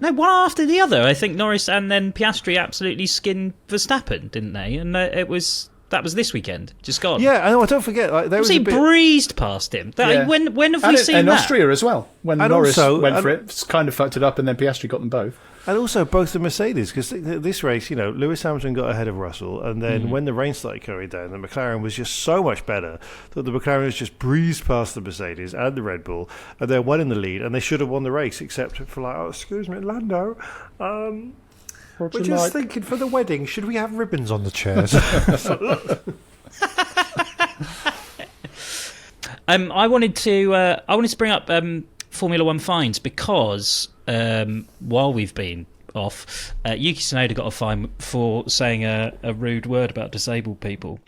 [SPEAKER 1] No, one after the other. I think Norris and then Piastri absolutely skinned Verstappen, didn't they? And that was this weekend, just gone.
[SPEAKER 3] Yeah, I know. Don't forget, like,
[SPEAKER 1] breezed past him. When have we seen that?
[SPEAKER 2] In Austria as well, when Norris went for it, kind of fucked it up, and then Piastri got them both.
[SPEAKER 3] And also both the Mercedes, because this race, Lewis Hamilton got ahead of Russell, and then when the rain started coming down, the McLaren was just so much better that the McLaren was just breezed past the Mercedes and the Red Bull, and they're one in the lead, and they should have won the race, except for like, oh, excuse me, Lando. We're just thinking for the wedding, should we have ribbons on the chairs?
[SPEAKER 1] I wanted to bring up Formula One fines because while we've been off, Yuki Tsunoda got a fine for saying a rude word about disabled people,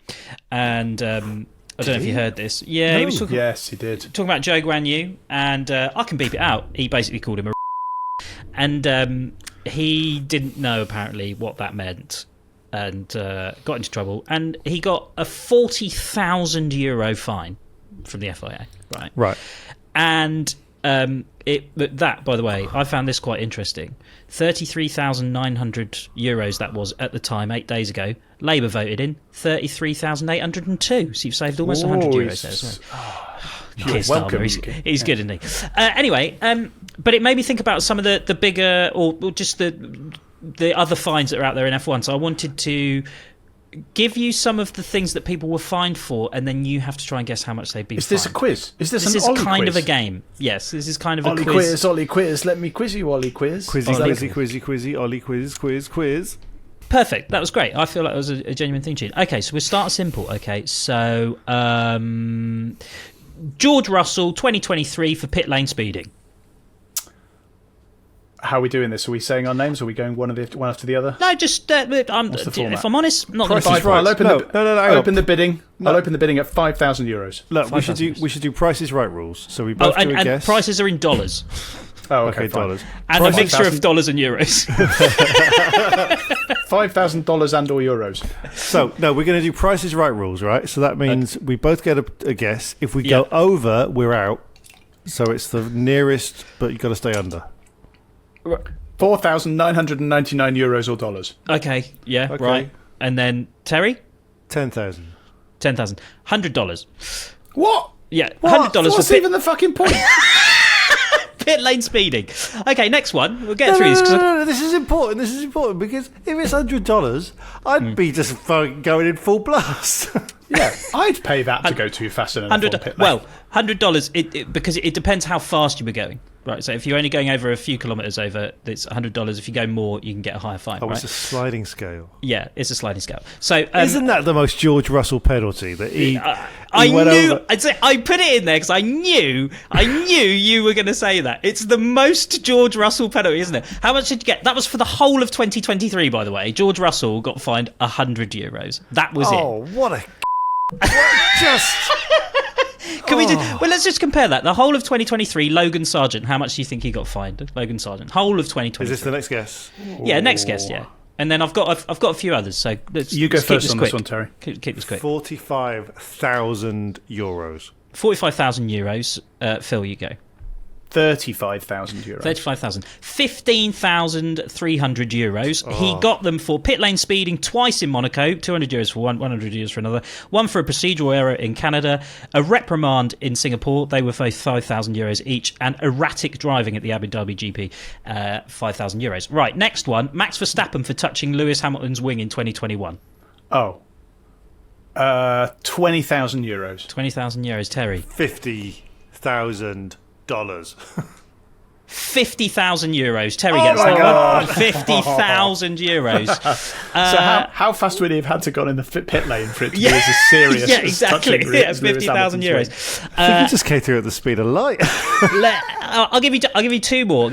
[SPEAKER 1] and I don't know if you heard this. Yeah,
[SPEAKER 2] no.
[SPEAKER 1] He was talking.
[SPEAKER 2] Yes, he did.
[SPEAKER 1] Talking about Joe Guan Yu, and I can beep it out. He basically called him a and he didn't know apparently what that meant, and got into trouble, and he got a €40,000 fine from the FIA. Right.
[SPEAKER 3] Right.
[SPEAKER 1] And That, by the way, I found this quite interesting. 33,900 euros that was at the time, 8 days ago. Labour voted in 33,802. So you've saved almost 100 euros there as well.
[SPEAKER 2] You're welcome.
[SPEAKER 1] He's good, isn't he? Anyway, but it made me think about some of the bigger, or just the other fines that are out there in F1. So I wanted to give you some of the things that people were fined for, and then you have to try and guess how much they've been fined.
[SPEAKER 2] Is this a quiz? Is this
[SPEAKER 1] is
[SPEAKER 2] Ollie
[SPEAKER 1] kind
[SPEAKER 2] quiz?
[SPEAKER 1] of a game. Yes, this is kind of
[SPEAKER 2] Ollie
[SPEAKER 1] a quiz.
[SPEAKER 2] quiz, Ollie quiz. Let me quiz you, Ollie quiz.
[SPEAKER 3] Quizzy, Ollie quiz.
[SPEAKER 1] Perfect. That was great. I feel like it was a genuine thing sheet. Okay, so we'll start simple. Okay, so George Russell, 2023 for pit lane speeding.
[SPEAKER 2] How are we doing this? Are we saying our names? Or are we going one after the other?
[SPEAKER 1] No, just if I'm honest, not going to
[SPEAKER 3] Price is
[SPEAKER 1] be
[SPEAKER 3] right.
[SPEAKER 2] I'll open
[SPEAKER 3] No,
[SPEAKER 2] open the bidding. I'll open the bidding at 5,000 euros.
[SPEAKER 3] Look, we should do Price is Right rules. So we both do a
[SPEAKER 1] and
[SPEAKER 3] guess.
[SPEAKER 1] prices are in dollars.
[SPEAKER 2] Oh,
[SPEAKER 3] Okay,
[SPEAKER 2] fine.
[SPEAKER 3] dollars.
[SPEAKER 1] And
[SPEAKER 2] Price
[SPEAKER 1] a mixture of
[SPEAKER 2] 5,000
[SPEAKER 1] dollars and euros.
[SPEAKER 2] $5,000 and or euros.
[SPEAKER 3] So no, we're going to do Price is Right rules, right? So that means we both get a guess. If we go over, we're out. So it's the nearest, but you've got to stay under.
[SPEAKER 2] 4,999 euros or dollars.
[SPEAKER 1] Okay, yeah,
[SPEAKER 3] Okay.
[SPEAKER 1] right. And then Terry,
[SPEAKER 3] 10,000.
[SPEAKER 1] $10,000, $100.
[SPEAKER 2] What?
[SPEAKER 1] Yeah,
[SPEAKER 2] What?
[SPEAKER 1] $100
[SPEAKER 2] What's
[SPEAKER 1] for
[SPEAKER 2] even the fucking point?
[SPEAKER 1] pit lane speeding. Okay, next one. We'll get through this.
[SPEAKER 3] No, this is important. This is important because if it's $100, I'd be just fucking going in full blast.
[SPEAKER 2] Yeah, I'd pay that to go too fast in an F1 pit lane.
[SPEAKER 1] Well, $100 because it depends how fast you were going. Right, so if you're only going over a few kilometres over, it's $100. If you go more, you can get a higher fine.
[SPEAKER 3] Oh,
[SPEAKER 1] right?
[SPEAKER 3] it's a sliding scale.
[SPEAKER 1] Yeah, it's a sliding scale. So
[SPEAKER 3] Isn't that the most George Russell penalty that he?
[SPEAKER 1] I
[SPEAKER 3] went
[SPEAKER 1] knew.
[SPEAKER 3] over-
[SPEAKER 1] I put it in there because I knew you were going to say that. It's the most George Russell penalty, isn't it? How much did you get? That was for the whole of 2023, by the way. George Russell got fined €100. That was it.
[SPEAKER 3] Oh, what a just.
[SPEAKER 1] Can we well, let's just compare that. The whole of 2023, Logan Sargent. How much do you think he got fined? Logan Sargent. Whole of 2023.
[SPEAKER 3] Is this the next guess?
[SPEAKER 1] Yeah, next guess. Yeah, and then I've got a few others. So
[SPEAKER 2] You go
[SPEAKER 1] let's keep
[SPEAKER 2] first
[SPEAKER 1] this
[SPEAKER 2] on
[SPEAKER 1] quick.
[SPEAKER 2] this one, Terry.
[SPEAKER 1] Keep this quick.
[SPEAKER 3] 45,000 euros.
[SPEAKER 1] €45,000. Phil, you go.
[SPEAKER 2] 35,000 euros.
[SPEAKER 1] 35,000. 15,300 euros. He got them for pit lane speeding twice in Monaco, 200 euros for one, 100 euros for another, one for a procedural error in Canada, a reprimand in Singapore, they were both 5,000 euros each, and erratic driving at the Abu Dhabi GP, 5,000 euros. Right, next one, Max Verstappen for touching Lewis Hamilton's wing in 2021.
[SPEAKER 2] Oh. 20,000 euros.
[SPEAKER 1] 20,000 euros, Terry.
[SPEAKER 3] $50,000.
[SPEAKER 1] 50,000 euros. Terry gets
[SPEAKER 2] my
[SPEAKER 1] that
[SPEAKER 2] God.
[SPEAKER 1] one. 50,000 euros.
[SPEAKER 2] So how fast would he have had to go in the pit lane for it to be as serious
[SPEAKER 1] yeah,
[SPEAKER 2] as
[SPEAKER 1] exactly.
[SPEAKER 2] touching
[SPEAKER 1] Yeah,
[SPEAKER 2] Lewis
[SPEAKER 1] 50,000
[SPEAKER 2] Hamilton's
[SPEAKER 1] euros.
[SPEAKER 2] wing?
[SPEAKER 3] I think he just came through at the speed of light.
[SPEAKER 1] I'll give you two more.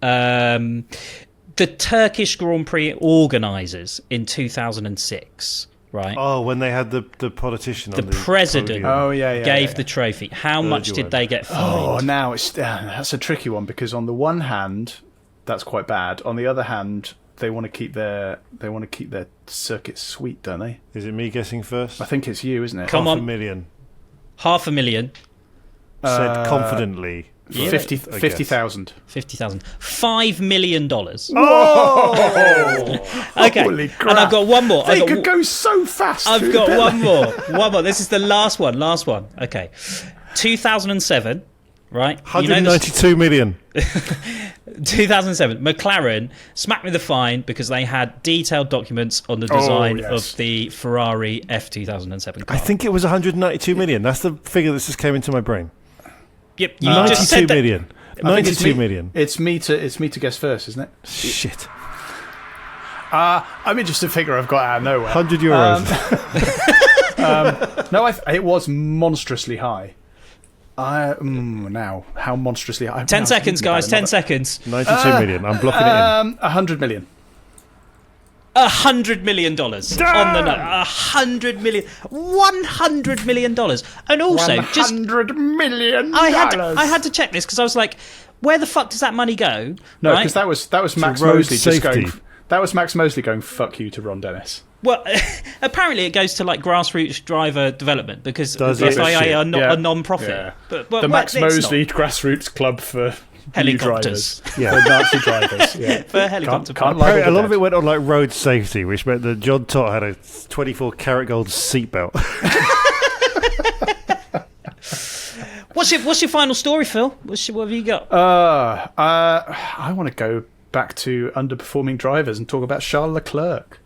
[SPEAKER 1] The Turkish Grand Prix organisers in 2006, right?
[SPEAKER 3] Oh, when they had the politician on
[SPEAKER 1] the president
[SPEAKER 3] podium.
[SPEAKER 2] Oh, yeah.
[SPEAKER 1] gave the trophy. How much did they get fined?
[SPEAKER 2] Oh, now that's a tricky one because on the one hand, that's quite bad. On the other hand, they want to keep their circuit sweet, don't they?
[SPEAKER 3] Is it me guessing first?
[SPEAKER 2] I think it's you, isn't it?
[SPEAKER 1] Come on.
[SPEAKER 3] $500,000.
[SPEAKER 1] $500,000.
[SPEAKER 3] Said confidently.
[SPEAKER 1] Yeah.
[SPEAKER 2] 50,000.
[SPEAKER 1] 50,000. $5 million.
[SPEAKER 2] Oh!
[SPEAKER 1] Okay.
[SPEAKER 2] Holy crap.
[SPEAKER 1] And I've got one more.
[SPEAKER 2] They could go so fast.
[SPEAKER 1] I've
[SPEAKER 2] through
[SPEAKER 1] got
[SPEAKER 2] the pit
[SPEAKER 1] one
[SPEAKER 2] lane.
[SPEAKER 1] more. This is the last one. Okay. 2007, right?
[SPEAKER 3] $192 million.
[SPEAKER 1] 2007, McLaren smacked me the fine because they had detailed documents on the design
[SPEAKER 2] yes.
[SPEAKER 1] of the Ferrari F2007 car.
[SPEAKER 3] I think it was $192 million. That's the figure that just came into my brain.
[SPEAKER 1] Yep, you just said
[SPEAKER 3] 92
[SPEAKER 1] that.
[SPEAKER 3] million.
[SPEAKER 2] I think it's
[SPEAKER 3] 92
[SPEAKER 2] me-
[SPEAKER 3] million.
[SPEAKER 2] It's me to guess first, isn't it?
[SPEAKER 3] Shit.
[SPEAKER 2] I mean, just a figure I've got out of nowhere.
[SPEAKER 3] 100 euros.
[SPEAKER 2] No, it was monstrously high. Now, how monstrously high?
[SPEAKER 1] 10 seconds, guys. 10 seconds.
[SPEAKER 3] 92 million. I'm blocking it in.
[SPEAKER 2] 100 million.
[SPEAKER 1] $100 million on the note. $100 million. $100 million. And also, just
[SPEAKER 2] $100 million.
[SPEAKER 1] I had to check this because I was like, where the fuck does that money go?
[SPEAKER 2] No,
[SPEAKER 1] right?
[SPEAKER 2] because that was Max
[SPEAKER 3] road
[SPEAKER 2] Mosley just
[SPEAKER 3] safety.
[SPEAKER 2] going. That was Max Mosley going "fuck you" to Ron Dennis.
[SPEAKER 1] Well, apparently it goes to like grassroots driver development because the
[SPEAKER 3] Does it?
[SPEAKER 1] FIA are not
[SPEAKER 2] Yeah.
[SPEAKER 1] a non-profit.
[SPEAKER 2] Yeah.
[SPEAKER 1] But
[SPEAKER 2] The Max Mosley Grassroots Club for
[SPEAKER 1] Helicopters.
[SPEAKER 2] new drivers. For Nazi drivers. Yeah.
[SPEAKER 1] For helicopter
[SPEAKER 2] Can't
[SPEAKER 1] pilots.
[SPEAKER 2] lie to
[SPEAKER 3] A lot
[SPEAKER 2] the
[SPEAKER 3] of it went on like road safety, which meant that John Tott had a 24 karat gold seatbelt.
[SPEAKER 1] What's your final story, Phil? What have you got?
[SPEAKER 2] I want to go back to underperforming drivers and talk about Charles Leclerc.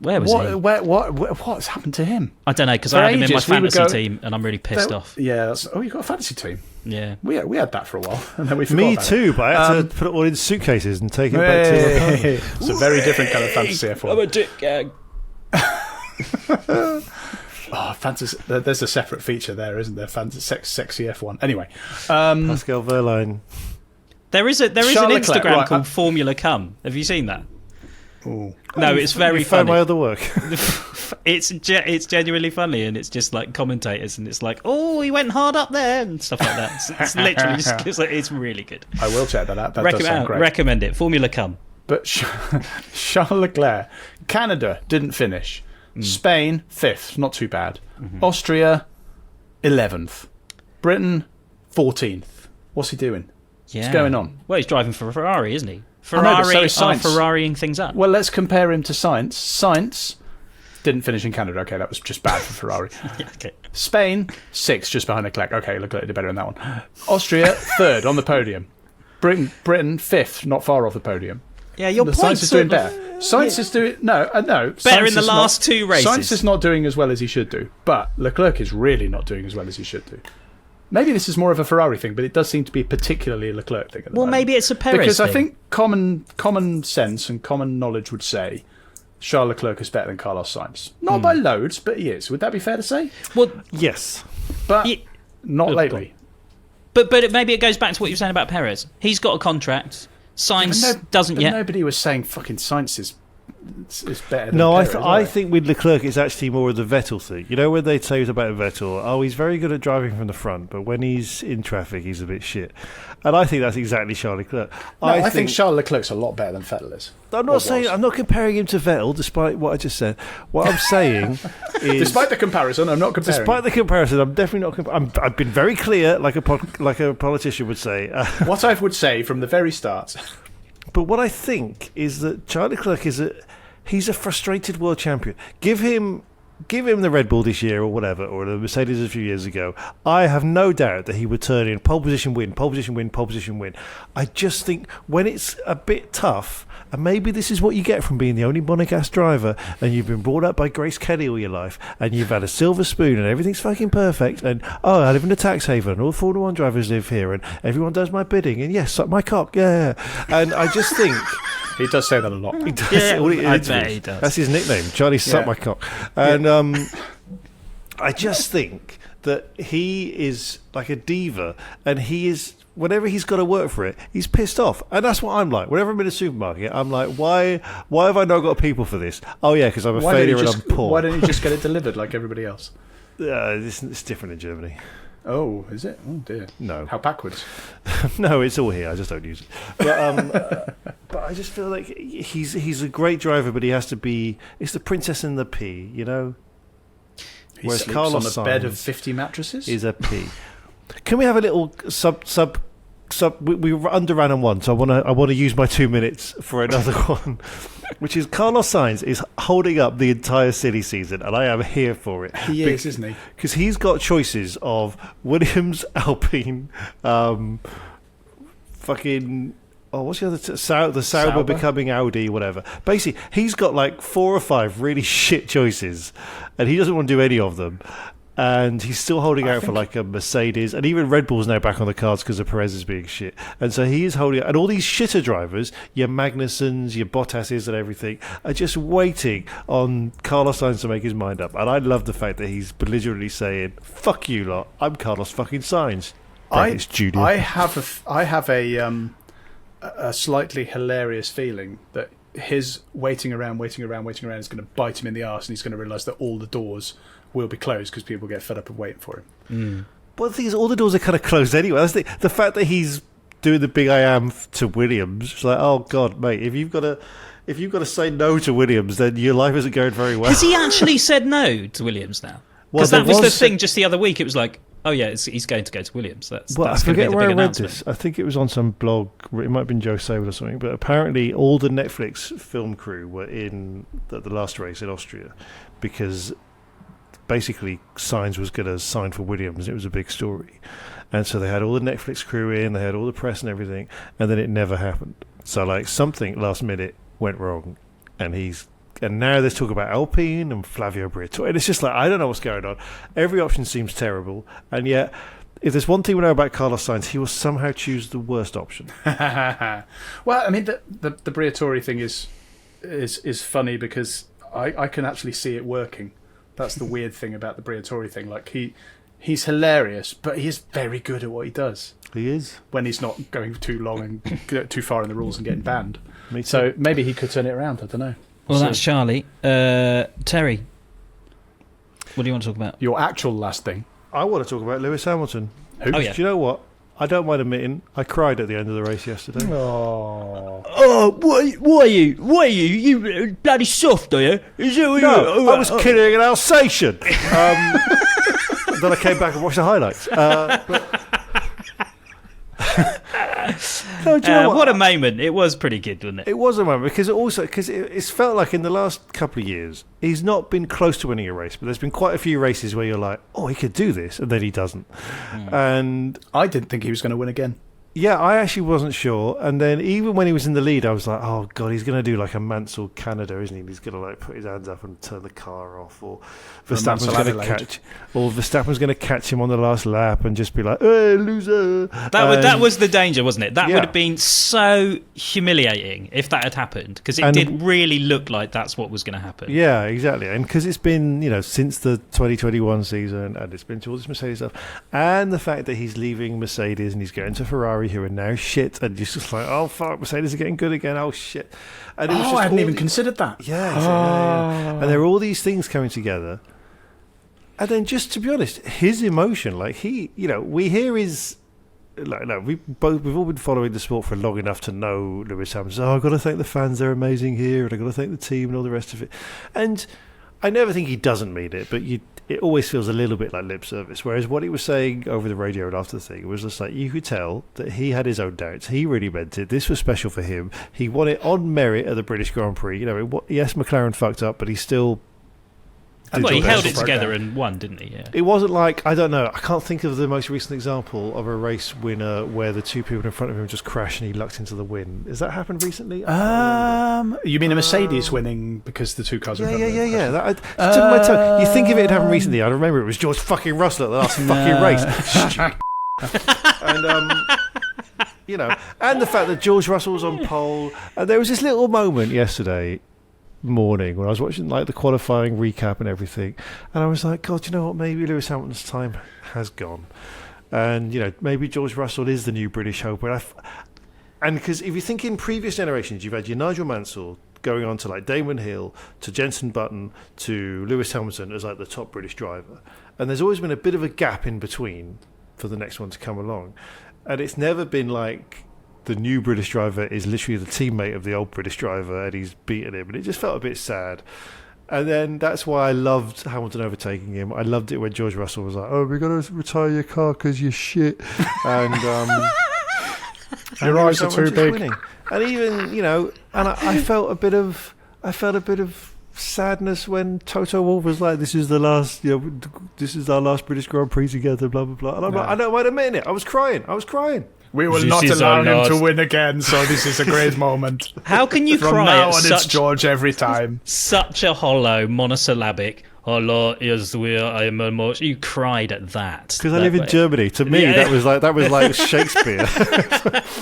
[SPEAKER 1] Where was he?
[SPEAKER 2] What's happened to him?
[SPEAKER 1] I don't know, because
[SPEAKER 2] For
[SPEAKER 1] I had him in my
[SPEAKER 2] ages, we would
[SPEAKER 1] fantasy
[SPEAKER 2] go-
[SPEAKER 1] team and I'm really pissed off.
[SPEAKER 2] Yeah. You've got a fantasy team.
[SPEAKER 1] Yeah.
[SPEAKER 2] We had that for a while, and then we forgot
[SPEAKER 3] Me
[SPEAKER 2] about
[SPEAKER 3] too,
[SPEAKER 2] it.
[SPEAKER 3] but I had to put it all in suitcases and take it back to the
[SPEAKER 2] Hey, it's a very different kind of fantasy F1.
[SPEAKER 1] I'm a dick gag.
[SPEAKER 2] Fantasy. There's a separate feature there, isn't there? Sexy F1. Anyway,
[SPEAKER 3] Pascal Verlaine.
[SPEAKER 1] There is an
[SPEAKER 2] Charles Leclerc,
[SPEAKER 1] Instagram
[SPEAKER 2] right,
[SPEAKER 1] called Formula Come. Have you seen that?
[SPEAKER 2] ooh.
[SPEAKER 1] No, it's very
[SPEAKER 3] You found
[SPEAKER 1] funny.
[SPEAKER 3] my other work.
[SPEAKER 1] It's genuinely funny, and it's just like commentators, and it's like, oh, he went hard up there, and stuff like that. It's literally just, it's really good.
[SPEAKER 2] I will check that out. That does sound great.
[SPEAKER 1] Recommend it. Formula Come.
[SPEAKER 2] But Charles Leclerc, Canada didn't finish. Spain 5th, not too bad. Austria 11th. Britain 14th. What's he doing?
[SPEAKER 1] Yeah.
[SPEAKER 2] What's going on?
[SPEAKER 1] Well, he's driving for a Ferrari, isn't he?
[SPEAKER 2] I know, but so
[SPEAKER 1] Ferrari
[SPEAKER 2] is
[SPEAKER 1] are
[SPEAKER 2] Sainz.
[SPEAKER 1] Ferrariing things up.
[SPEAKER 2] Well, let's compare him to Sainz. Sainz didn't finish in Canada. Okay, that was just bad for Ferrari.
[SPEAKER 1] Yeah, okay.
[SPEAKER 2] Spain 6th, just behind Leclerc. Okay, Leclerc did better in that one. Austria 3rd on the podium. Britain 5th, not far off the podium.
[SPEAKER 1] Yeah, your
[SPEAKER 2] Sainz
[SPEAKER 1] point's
[SPEAKER 2] is doing
[SPEAKER 1] sort of-
[SPEAKER 2] better. Sainz is doing no.
[SPEAKER 1] Better
[SPEAKER 2] Sainz
[SPEAKER 1] in the
[SPEAKER 2] is
[SPEAKER 1] last
[SPEAKER 2] not,
[SPEAKER 1] two races.
[SPEAKER 2] Sainz is not doing as well as he should do, but Leclerc is really not doing as well as he should do. Maybe this is more of a Ferrari thing, but it does seem to be particularly a Leclerc thing. At the
[SPEAKER 1] Well,
[SPEAKER 2] moment.
[SPEAKER 1] maybe it's a Perez
[SPEAKER 2] because I
[SPEAKER 1] thing.
[SPEAKER 2] think common sense and common knowledge would say Charles Leclerc is better than Carlos Sainz. Not by loads, but he is. Would that be fair to say?
[SPEAKER 1] Well,
[SPEAKER 3] Yes.
[SPEAKER 2] But
[SPEAKER 1] Yeah.
[SPEAKER 2] not
[SPEAKER 1] Oh,
[SPEAKER 2] lately.
[SPEAKER 1] but maybe it goes back to what you were saying about Perez. He's got a contract. Sainz doesn't
[SPEAKER 2] but
[SPEAKER 1] yet.
[SPEAKER 2] Nobody was saying fucking Sainz is better than
[SPEAKER 3] No,
[SPEAKER 2] Perez,
[SPEAKER 3] I think with Leclerc it's actually more of the Vettel thing. You know when they say about Vettel, oh, he's very good at driving from the front, but when he's in traffic, he's a bit shit. And I think that's exactly Charles Leclerc.
[SPEAKER 2] No, I think Charles Leclerc's a lot better than Vettel is.
[SPEAKER 3] I'm
[SPEAKER 2] Or
[SPEAKER 3] not saying
[SPEAKER 2] was.
[SPEAKER 3] I'm not comparing him to Vettel, despite what I just said. What I'm saying is,
[SPEAKER 2] Despite the comparison, I'm not comparing.
[SPEAKER 3] despite the comparison, I'm definitely not. I've been very clear, like a politician would say.
[SPEAKER 2] What I would say from the very start.
[SPEAKER 3] But what I think is that Charles Leclerc he's a frustrated world champion. Give him the Red Bull this year or whatever, or the Mercedes a few years ago. I have no doubt that he would turn in pole position win. I just think when it's a bit tough, and maybe this is what you get from being the only Monegasque driver, and you've been brought up by Grace Kelly all your life, and you've had a silver spoon, and everything's fucking perfect, and I live in a tax haven, and all Formula 1 drivers live here, and everyone does my bidding, and yes, suck my cock, yeah. And I just think...
[SPEAKER 2] He does say that a lot.
[SPEAKER 3] He does.
[SPEAKER 1] Yeah,
[SPEAKER 3] All he
[SPEAKER 1] I
[SPEAKER 3] is.
[SPEAKER 1] bet he does.
[SPEAKER 3] That's his nickname, Charlie Suck
[SPEAKER 2] Yeah.
[SPEAKER 3] My Cock. And I just think that he is like a diva, and he is, whenever he's got to work for it, he's pissed off. And that's what I'm like. Whenever I'm in a supermarket, I'm like, why have I not got people for this? Oh yeah, because I'm a failure and I'm poor.
[SPEAKER 2] Why don't you just get it delivered like everybody else?
[SPEAKER 3] It's different in Germany.
[SPEAKER 2] Oh, is it? Oh dear.
[SPEAKER 3] No.
[SPEAKER 2] How backwards.
[SPEAKER 3] No, it's all here. I just don't use it. But I just feel like he's a great driver, but he has to be. It's the princess and the pea, you know.
[SPEAKER 2] He
[SPEAKER 3] Whereas
[SPEAKER 2] sleeps
[SPEAKER 3] Carlos
[SPEAKER 2] on a bed of
[SPEAKER 3] Sainz
[SPEAKER 2] 50 mattresses?
[SPEAKER 3] Is a pea. Can we have a little sub? We underran on one, so I want to use my 2 minutes for another one, which is Carlos Sainz is holding up the entire silly season, and I am here for it.
[SPEAKER 2] He is, isn't he?
[SPEAKER 3] Because he's got choices of Williams, Alpine, fucking. Oh, what's the other? The Sauber
[SPEAKER 2] Sauber?
[SPEAKER 3] becoming Audi, whatever. Basically, he's got like 4 or 5 really shit choices, and he doesn't want to do any of them. And he's still holding out for like a Mercedes, and even Red Bull's now back on the cards because of Perez is being shit. And so he is holding out. And all these shitter drivers, your Magnussens, your Bottases and everything, are just waiting on Carlos Sainz to make his mind up. And I love the fact that he's belligerently saying, fuck you lot, I'm Carlos fucking Sainz. Brackets, Junior.
[SPEAKER 2] I have a slightly hilarious feeling that his waiting around is going to bite him in the arse, and he's going to realise that all the doors will be closed because people get fed up of waiting for him.
[SPEAKER 3] Well, the thing is, all the doors are kind of closed anyway. That's the fact that he's doing the big I am to Williams. It's like, oh God, mate, if you've got to if you've got to say no to Williams, then your life isn't going very well.
[SPEAKER 1] Has he actually said no to Williams now?
[SPEAKER 3] Well,
[SPEAKER 1] Because that
[SPEAKER 3] there
[SPEAKER 1] was the
[SPEAKER 3] was-
[SPEAKER 1] thing just the other week. It was like, oh yeah, he's going to go to Williams. That's
[SPEAKER 4] Well, I
[SPEAKER 1] going to be
[SPEAKER 4] forget
[SPEAKER 1] the
[SPEAKER 4] where
[SPEAKER 1] big
[SPEAKER 4] I read
[SPEAKER 1] announcement.
[SPEAKER 4] this. I think it was on some blog. It might have been Joe Sable or something. But apparently, all the Netflix film crew were in the last race in Austria because basically Sainz was going to sign for Williams. It was a big story, and so they had all the Netflix crew in. They had all the press and everything, and then it never happened. So like something last minute went wrong, and now there's talk about Alpine and Flavio Briatore. And it's just like, I don't know what's going on. Every option seems terrible. And yet, if there's one thing we know about Carlos Sainz, he will somehow choose the worst option.
[SPEAKER 2] Well, I mean, the Briatore thing is funny because I can actually see it working. That's the weird thing about the Briatore thing. Like, he's hilarious, but he is very good at what he does.
[SPEAKER 4] He is.
[SPEAKER 2] When he's not going too long and too far in the rules and getting banned.
[SPEAKER 4] Me too.
[SPEAKER 2] So maybe he could turn it around. I don't know.
[SPEAKER 1] Well,
[SPEAKER 2] So-
[SPEAKER 1] that's Charlie. Terry, what do you want to talk about?
[SPEAKER 2] Your actual last thing.
[SPEAKER 3] I want to talk about Lewis Hamilton.
[SPEAKER 2] Who?
[SPEAKER 1] Oh, yeah.
[SPEAKER 3] Do you know what? I don't mind admitting, I cried at the end of the race yesterday.
[SPEAKER 2] Oh.
[SPEAKER 1] Oh, why are you? You bloody soft, are you?
[SPEAKER 3] No, I was killing an Alsatian. Then I came back and watched the highlights. No, do you know
[SPEAKER 1] what a moment. It was pretty good, wasn't it?
[SPEAKER 3] It was a moment because it's felt like in the last couple of years he's not been close to winning a race, but there's been quite a few races where you're like, oh, he could do this, and then he doesn't. And
[SPEAKER 2] I didn't think he was going to win again.
[SPEAKER 3] yeah, I actually wasn't sure. And then even when he was in the lead, I was like, oh god, he's going to do like a Mansell Canada, isn't he? He's going to like put his hands up and turn the car off, or Verstappen's going to catch him on the last lap and just be like, hey, loser.
[SPEAKER 1] That was the danger, wasn't it? That
[SPEAKER 3] Yeah.
[SPEAKER 1] would have been so humiliating if that had happened, because it
[SPEAKER 3] And-
[SPEAKER 1] did really look like that's what was going to happen.
[SPEAKER 3] Yeah, exactly. And because it's been, since the 2021 season, and it's been to all this Mercedes stuff, and the fact that he's leaving Mercedes and he's going to Ferrari, who are now shit, and you're just like, oh fuck, Mercedes are getting good again. Oh shit. And it was just
[SPEAKER 2] I hadn't
[SPEAKER 3] all
[SPEAKER 2] even
[SPEAKER 3] the-
[SPEAKER 2] considered that.
[SPEAKER 3] Yeah, yeah. And there are all these things coming together. And then, just to be honest, his emotion, like we hear his. We've all been following the sport for long enough to know Lewis Hamilton. Oh, I've got to thank the fans; they're amazing here, and I've got to thank the team and all the rest of it. And I never think he doesn't mean it, but it always feels a little bit like lip service. Whereas what he was saying over the radio and after the thing was just like, you could tell that he had his own doubts. He really meant it. This was special for him. He won it on merit at the British Grand Prix. Yes, McLaren fucked up, but he still.
[SPEAKER 1] Well, he
[SPEAKER 2] Did
[SPEAKER 1] held
[SPEAKER 2] all
[SPEAKER 1] it
[SPEAKER 2] that.
[SPEAKER 1] together and won, didn't he? Yeah.
[SPEAKER 3] It wasn't like, I don't know, I can't think of the most recent example of a race winner where the two people in front of him just crashed and he lucked into the win. Has that happened recently?
[SPEAKER 2] You mean a Mercedes winning because the two cars were in front of them?
[SPEAKER 3] Yeah. That took my tongue. You think if it had happened recently, I remember it was George fucking Russell at the last fucking race. And the fact that George Russell was on pole. And there was this little moment yesterday morning when I was watching like the qualifying recap and everything, and I was like, God, you know what? Maybe Lewis Hamilton's time has gone, and maybe George Russell is the new British hope. And because if you think in previous generations, you've had your Nigel Mansell going on to like Damon Hill, to Jenson Button, to Lewis Hamilton as like the top British driver, and there's always been a bit of a gap in between for the next one to come along, and it's never been like the new British driver is literally the teammate of the old British driver and he's beaten him, and it just felt a bit sad. And then that's why I loved Hamilton overtaking him. I loved it when George Russell was like, oh, we're going to retire your car because you're shit. And
[SPEAKER 2] Your eyes are too big.
[SPEAKER 3] winning. And even, and I felt a bit of sadness when Toto Wolff was like, this is the last, this is our last British Grand Prix together, blah, blah, blah. And I'm like, I don't mind admitting it. I was crying.
[SPEAKER 2] We will
[SPEAKER 1] This
[SPEAKER 2] not
[SPEAKER 1] is
[SPEAKER 2] allow
[SPEAKER 1] our
[SPEAKER 2] him to
[SPEAKER 1] last-
[SPEAKER 2] win again, so this is a great moment.
[SPEAKER 1] How can you
[SPEAKER 2] From
[SPEAKER 1] cry
[SPEAKER 2] now
[SPEAKER 1] at
[SPEAKER 2] on, it's
[SPEAKER 1] such
[SPEAKER 2] George every time.
[SPEAKER 1] such a hollow monosyllabic? Allah is where I am most. You cried at that
[SPEAKER 3] Because I live in Germany. To me,
[SPEAKER 1] Yeah.
[SPEAKER 3] that was like Shakespeare.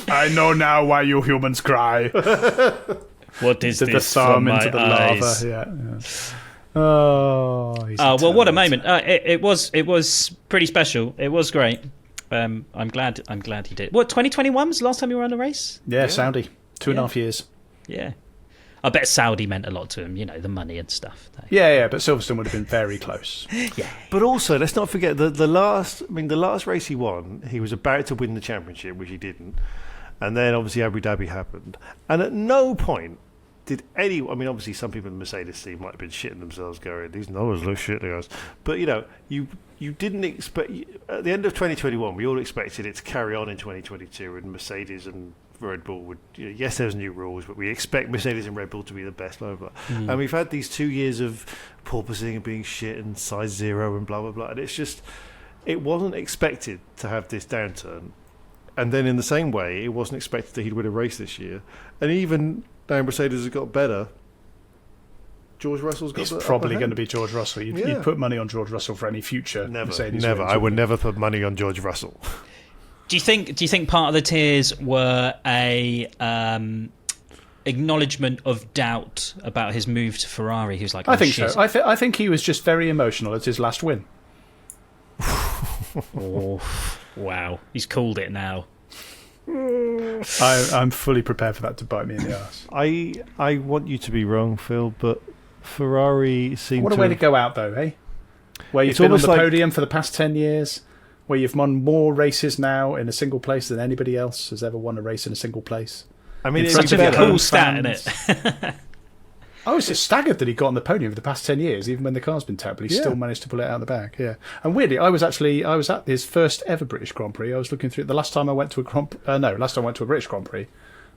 [SPEAKER 2] I know now why you humans cry.
[SPEAKER 1] What is
[SPEAKER 2] To the
[SPEAKER 1] this for
[SPEAKER 2] thumb
[SPEAKER 1] my
[SPEAKER 2] into the
[SPEAKER 1] eyes?
[SPEAKER 2] lava. Yeah. Oh, he's
[SPEAKER 1] Well, what a
[SPEAKER 2] talented.
[SPEAKER 1] moment! It was pretty special. It was great. I'm glad he did. What, 2021 was the last time you were on a race?
[SPEAKER 2] Yeah, Saudi. 2.5 years.
[SPEAKER 1] Yeah, I bet Saudi meant a lot to him. The money and stuff.
[SPEAKER 2] Yeah, but Silverstone would have been very close.
[SPEAKER 3] But also, let's not forget the last race he won, he was about to win the championship, which he didn't. And then obviously Abu Dhabi happened. And at no point
[SPEAKER 4] I mean, obviously, some people in the Mercedes team might have been shitting themselves, going, "These numbers look shit, guys." But you didn't expect at the end of 2021, we all expected it to carry on in 2022, and Mercedes and Red Bull would. Yes, there's new rules, but we expect Mercedes and Red Bull to be the best, blah blah blah. And we've had these 2 years of porpoising and being shit and size 0 and blah blah blah, and it's just it wasn't expected to have this downturn. And then in the same way, it wasn't expected that he'd win a race this year, and even. Now Mercedes has got better. George Russell's got.
[SPEAKER 2] It's probably going to be George Russell. You'd put money on George Russell for any future Mercedes.
[SPEAKER 4] Never.
[SPEAKER 2] Wins,
[SPEAKER 4] I would never put money on George Russell.
[SPEAKER 1] Do you think part of the tears were a acknowledgement of doubt about his move to Ferrari? He was like,
[SPEAKER 2] I think so. I think he was just very emotional at his last win.
[SPEAKER 1] Oh, wow, he's called it now.
[SPEAKER 2] I'm fully prepared for that to bite me in the ass.
[SPEAKER 4] I want you to be wrong, Phil, but Ferrari seemed
[SPEAKER 2] What a way to go out, though, eh? Where you've been on the podium for the past 10 years, where you've won more races now in a single place than anybody else has ever won a race in a single place.
[SPEAKER 4] I mean,
[SPEAKER 1] it's such a cool stat, isn't it?
[SPEAKER 2] I was just staggered that he got on the podium for the past 10 years, even when the car's been terrible. He still managed to pull it out of the bag. Yeah, and weirdly, I was at his first ever British Grand Prix. I was looking through the last time I went to a last time I went to a British Grand Prix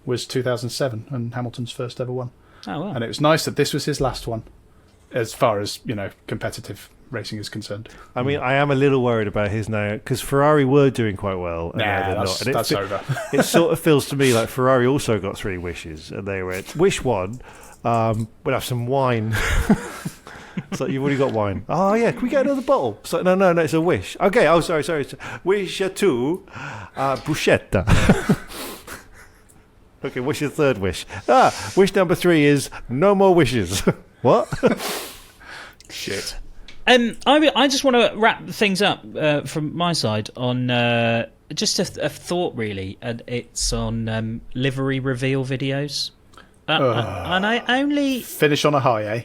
[SPEAKER 2] was 2007, and Hamilton's first ever one.
[SPEAKER 1] Oh wow!
[SPEAKER 2] And it was nice that this was his last one, as far as competitive racing is concerned.
[SPEAKER 4] I mean, I am a little worried about his now because Ferrari were doing quite well. And
[SPEAKER 2] that's over.
[SPEAKER 4] It sort of feels to me like Ferrari also got 3 wishes, and they went, "Wish 1, we'll have some wine." It's like, you've already got wine. Oh yeah, can we get another bottle? It's like, no, it's a wish. Okay, sorry. Wish 2, bruschetta. Okay, what's your third wish? Wish number 3 is no more wishes. What?
[SPEAKER 2] Shit.
[SPEAKER 1] I just want to wrap things up from my side on just a thought, really, and it's on livery reveal videos. And I only
[SPEAKER 2] finish on a high, eh?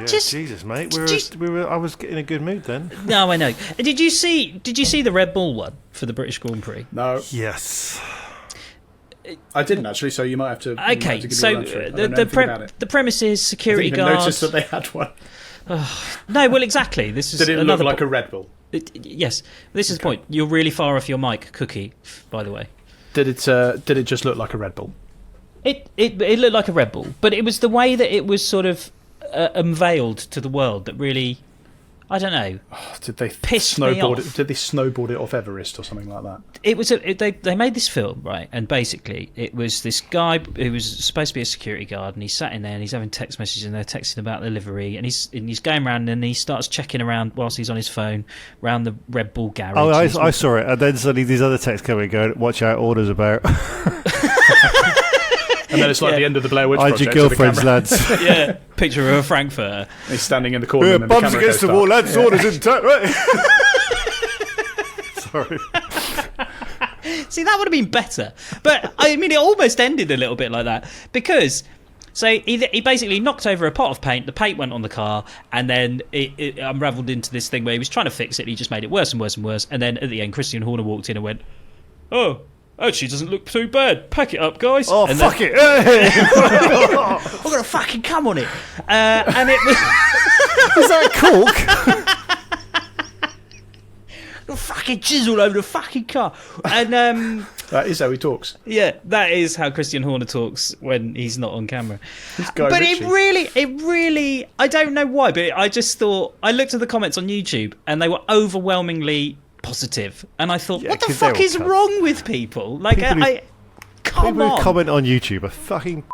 [SPEAKER 4] Jesus, mate, I was in a good mood then.
[SPEAKER 1] No, I know. Did you see the Red Bull one for the British Grand Prix?
[SPEAKER 2] No.
[SPEAKER 4] Yes.
[SPEAKER 2] I didn't actually, so you might have to.
[SPEAKER 1] Okay, so the premise is security guards. I didn't
[SPEAKER 2] notice that they had one.
[SPEAKER 1] No, well, exactly. This is.
[SPEAKER 2] Did it look like a Red Bull?
[SPEAKER 1] Yes. This is the point. You're really far off your mic, Cookie. By the way.
[SPEAKER 2] Did it just look like a Red Bull?
[SPEAKER 1] It looked like a Red Bull, but it was the way that it was sort of unveiled to the world that really, I don't know.
[SPEAKER 2] Did they
[SPEAKER 1] snowboard
[SPEAKER 2] it? Did they snowboard it off Everest or something like that?
[SPEAKER 1] It was they made this film, right, and basically it was this guy who was supposed to be a security guard, and he's sat in there and he's having text messages and they're texting about the livery, and he's going around and he starts checking around whilst he's on his phone around the Red Bull garage.
[SPEAKER 4] Oh, I saw it, and then suddenly these other texts come and go, "Watch out, orders about."
[SPEAKER 2] And then it's like the end of the Blair Witch Project.
[SPEAKER 4] Hide your girlfriends, lads.
[SPEAKER 1] Yeah, picture of a Frankfurter.
[SPEAKER 2] He's standing in the corner. And
[SPEAKER 4] bums against the wall, lads. Orders in tight, right? Sorry.
[SPEAKER 1] See, that would have been better. But, I mean, it almost ended a little bit like that. Because, so he basically knocked over a pot of paint, the paint went on the car, and then it unravelled into this thing where he was trying to fix it, and he just made it worse and worse and worse. And then at the end, Christian Horner walked in and went, "Oh, actually doesn't look too bad. Pack it up, guys."
[SPEAKER 4] Oh,
[SPEAKER 1] and
[SPEAKER 4] fuck it.
[SPEAKER 1] I'm going to fucking come on it. And it was...
[SPEAKER 4] Is that cork?
[SPEAKER 1] Fucking chisel over the fucking car. And
[SPEAKER 2] that is how he talks.
[SPEAKER 1] Yeah, that is how Christian Horner talks when he's not on camera.
[SPEAKER 2] But
[SPEAKER 1] it really, I don't know why, but I just thought, I looked at the comments on YouTube and they were overwhelmingly positive, and I thought, what the fuck is wrong with people? Like, come on.
[SPEAKER 4] People who comment on YouTube are fucking.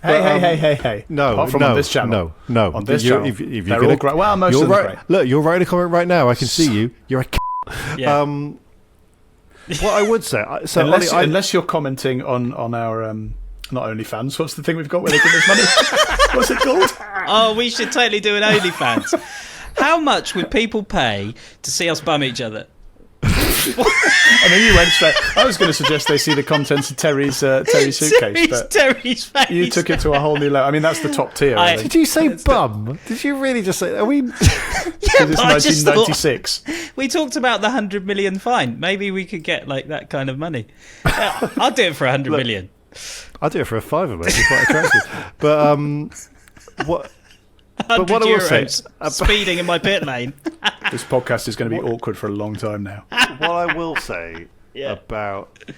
[SPEAKER 2] Hey.
[SPEAKER 4] No,
[SPEAKER 2] on this channel.
[SPEAKER 4] No.
[SPEAKER 2] On this channel.
[SPEAKER 4] If you're
[SPEAKER 2] they're all great. Well, most of them are great.
[SPEAKER 4] Look, you're writing a comment right now. I can see you. You're a.
[SPEAKER 1] Yeah.
[SPEAKER 4] What I would say, so
[SPEAKER 2] unless you're commenting on our not OnlyFans, what's the thing we've got where they give us money? What's it called?
[SPEAKER 1] Oh, we should totally do an OnlyFans. How much would people pay to see us bum each other?
[SPEAKER 2] I mean, you went straight. I was going to suggest they see the contents of Terry's suitcase, but
[SPEAKER 1] Terry's face.
[SPEAKER 2] You took it to a whole new level. I mean, that's the top tier. Really.
[SPEAKER 4] Did you say bum? Did you really just say? Are we?
[SPEAKER 1] Yeah,
[SPEAKER 2] it's 1996.
[SPEAKER 1] We talked about the 100 million fine. Maybe we could get like that kind of money. I'll do it for 100 million.
[SPEAKER 4] I'd do it for a fiver, mate. It's quite attractive. But what? But what I will say,
[SPEAKER 1] speeding in my pit lane.
[SPEAKER 2] This podcast is going to be awkward for a long time now.
[SPEAKER 4] what I will say about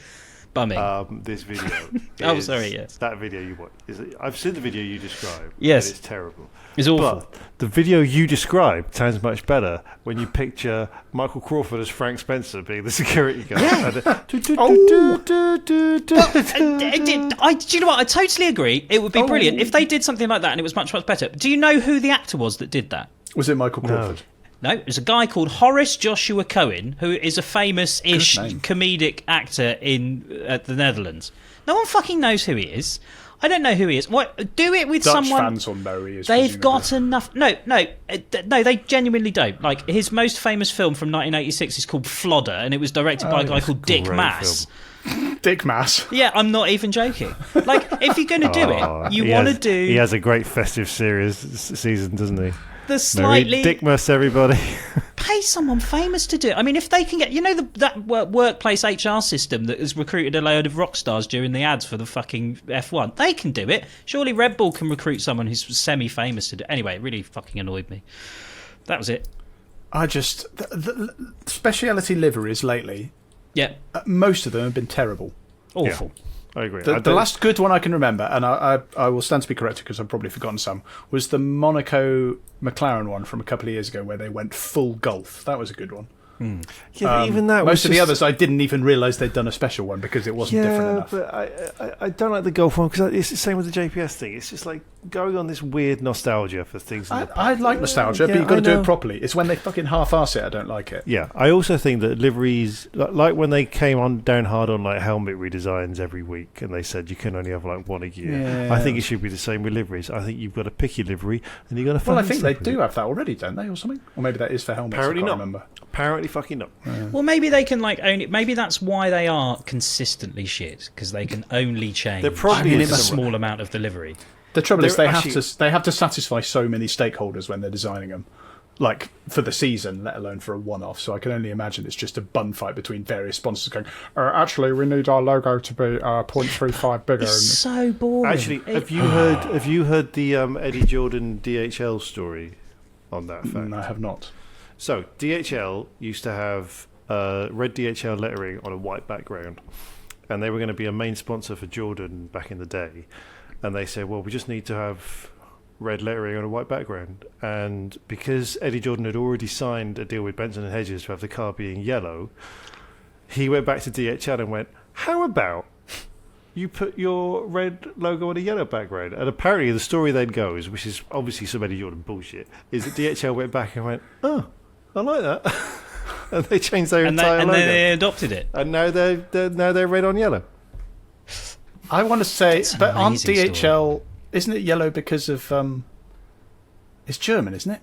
[SPEAKER 1] bumming
[SPEAKER 4] this video.
[SPEAKER 1] Oh, sorry, yes.
[SPEAKER 4] That video you watched. I've seen the video you described.
[SPEAKER 1] Yes.
[SPEAKER 4] And it's terrible.
[SPEAKER 1] It's awful.
[SPEAKER 4] But the video you described sounds much better when you picture Michael Crawford as Frank Spencer being the security guard.
[SPEAKER 1] Yeah.
[SPEAKER 4] Do you
[SPEAKER 1] know what? I totally agree. It would be brilliant if they did something like that and it was much, much better. Do you know who the actor was that did that?
[SPEAKER 2] Was it Michael Crawford?
[SPEAKER 1] No, it's a guy called Horace Joshua Cohen, who is a famous-ish comedic actor in the Netherlands. No one fucking knows who he is. I don't know who he is. What? Do it with
[SPEAKER 2] Dutch
[SPEAKER 1] someone.
[SPEAKER 2] fans will know who he is.
[SPEAKER 1] They've got enough. No, they genuinely don't. Like, his most famous film from 1986 is called Flodder, and it was directed by a guy called Dick Mass.
[SPEAKER 2] Dick Mass.
[SPEAKER 1] Yeah, I'm not even joking. Like, if you're going to do it, you want to do.
[SPEAKER 4] He has a great festive season, doesn't he?
[SPEAKER 1] The slightly
[SPEAKER 4] Dick Mass, everybody.
[SPEAKER 1] Pay someone famous to do it. I mean, if they can get, that workplace HR system that has recruited a load of rock stars during the ads for the fucking F1, they can do it. Surely Red Bull can recruit someone who's semi-famous to do it. Anyway, it really fucking annoyed me. That was it.
[SPEAKER 2] I just the speciality liveries lately.
[SPEAKER 1] Yeah,
[SPEAKER 2] most of them have been terrible.
[SPEAKER 1] Awful.
[SPEAKER 4] Yeah. I agree.
[SPEAKER 2] The last good one I can remember, and I will stand to be corrected because I've probably forgotten some, was the Monaco McLaren one from a couple of years ago where they went full golf. That was a good one.
[SPEAKER 4] Yeah, but even that.
[SPEAKER 2] Most of the others, I didn't even realise they'd done a special one because it wasn't different enough.
[SPEAKER 4] But I don't like the golf one because it's the same with the JPS thing. It's just like going on this weird nostalgia for things.
[SPEAKER 2] I like nostalgia, but you've got to do it properly. It's when they fucking half-arse it I don't like it.
[SPEAKER 4] Yeah, I also think that liveries, like when they came on down hard on like helmet redesigns every week, and they said you can only have like one a year.
[SPEAKER 2] Yeah.
[SPEAKER 4] I think it should be the same with liveries. I think you've got to pick your livery, and you've got to.
[SPEAKER 2] Well, I think they do have that already, don't they, or something? Or maybe that is for helmets.
[SPEAKER 4] Apparently
[SPEAKER 2] I can't
[SPEAKER 4] not.
[SPEAKER 2] remember.
[SPEAKER 4] Apparently fucking not.
[SPEAKER 2] Yeah.
[SPEAKER 1] Well, maybe they can like own it. Maybe that's why they are consistently shit, because they can only change
[SPEAKER 4] probably
[SPEAKER 1] a small amount of delivery.
[SPEAKER 2] The trouble is they have to satisfy so many stakeholders when they're designing them, like for the season, let alone for a one-off. So I can only imagine it's just a bun fight between various sponsors going, actually, we need our logo to be 0.35 bigger.
[SPEAKER 1] It's so boring.
[SPEAKER 4] Actually, have you heard the Eddie Jordan DHL story on that fact?
[SPEAKER 2] No, I have not.
[SPEAKER 4] So DHL used to have red DHL lettering on a white background, and they were going to be a main sponsor for Jordan back in the day. And they said, well, we just need to have red lettering on a white background. And because Eddie Jordan had already signed a deal with Benson and Hedges to have the car being yellow, he went back to DHL and went, how about you put your red logo on a yellow background? And apparently the story then goes, which is obviously some Eddie Jordan bullshit, is that DHL went back and went, oh, I like that. And they changed their entire logo.
[SPEAKER 1] And then they adopted it.
[SPEAKER 4] And now they're red on yellow.
[SPEAKER 2] I want to say, but aren't DHL...
[SPEAKER 1] story.
[SPEAKER 2] Isn't it yellow because of... it's German, isn't it?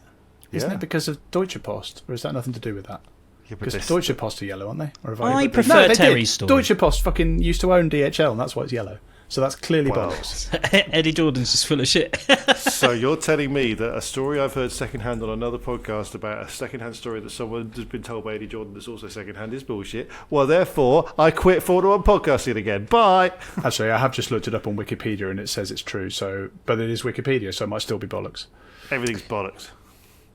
[SPEAKER 2] Isn't
[SPEAKER 4] Yeah.
[SPEAKER 2] it because of Deutsche Post? Or is that nothing to do with that?
[SPEAKER 4] Yeah,
[SPEAKER 2] Because Deutsche Post are yellow, aren't they? Or have
[SPEAKER 1] I prefer
[SPEAKER 2] they
[SPEAKER 1] Terry's
[SPEAKER 2] did.
[SPEAKER 1] story.
[SPEAKER 2] Deutsche Post fucking used to own DHL, and that's why it's yellow. So that's clearly bollocks.
[SPEAKER 1] Eddie Jordan's just full of shit.
[SPEAKER 4] So you're telling me that a story I've heard secondhand on another podcast about a secondhand story that someone has been told by Eddie Jordan that's also secondhand is bullshit? Well, therefore, I quit 4-1 podcasting again. Bye!
[SPEAKER 2] Actually, I have just looked it up on Wikipedia, and it says it's true. So, but it is Wikipedia, so it might still be bollocks.
[SPEAKER 4] Everything's bollocks.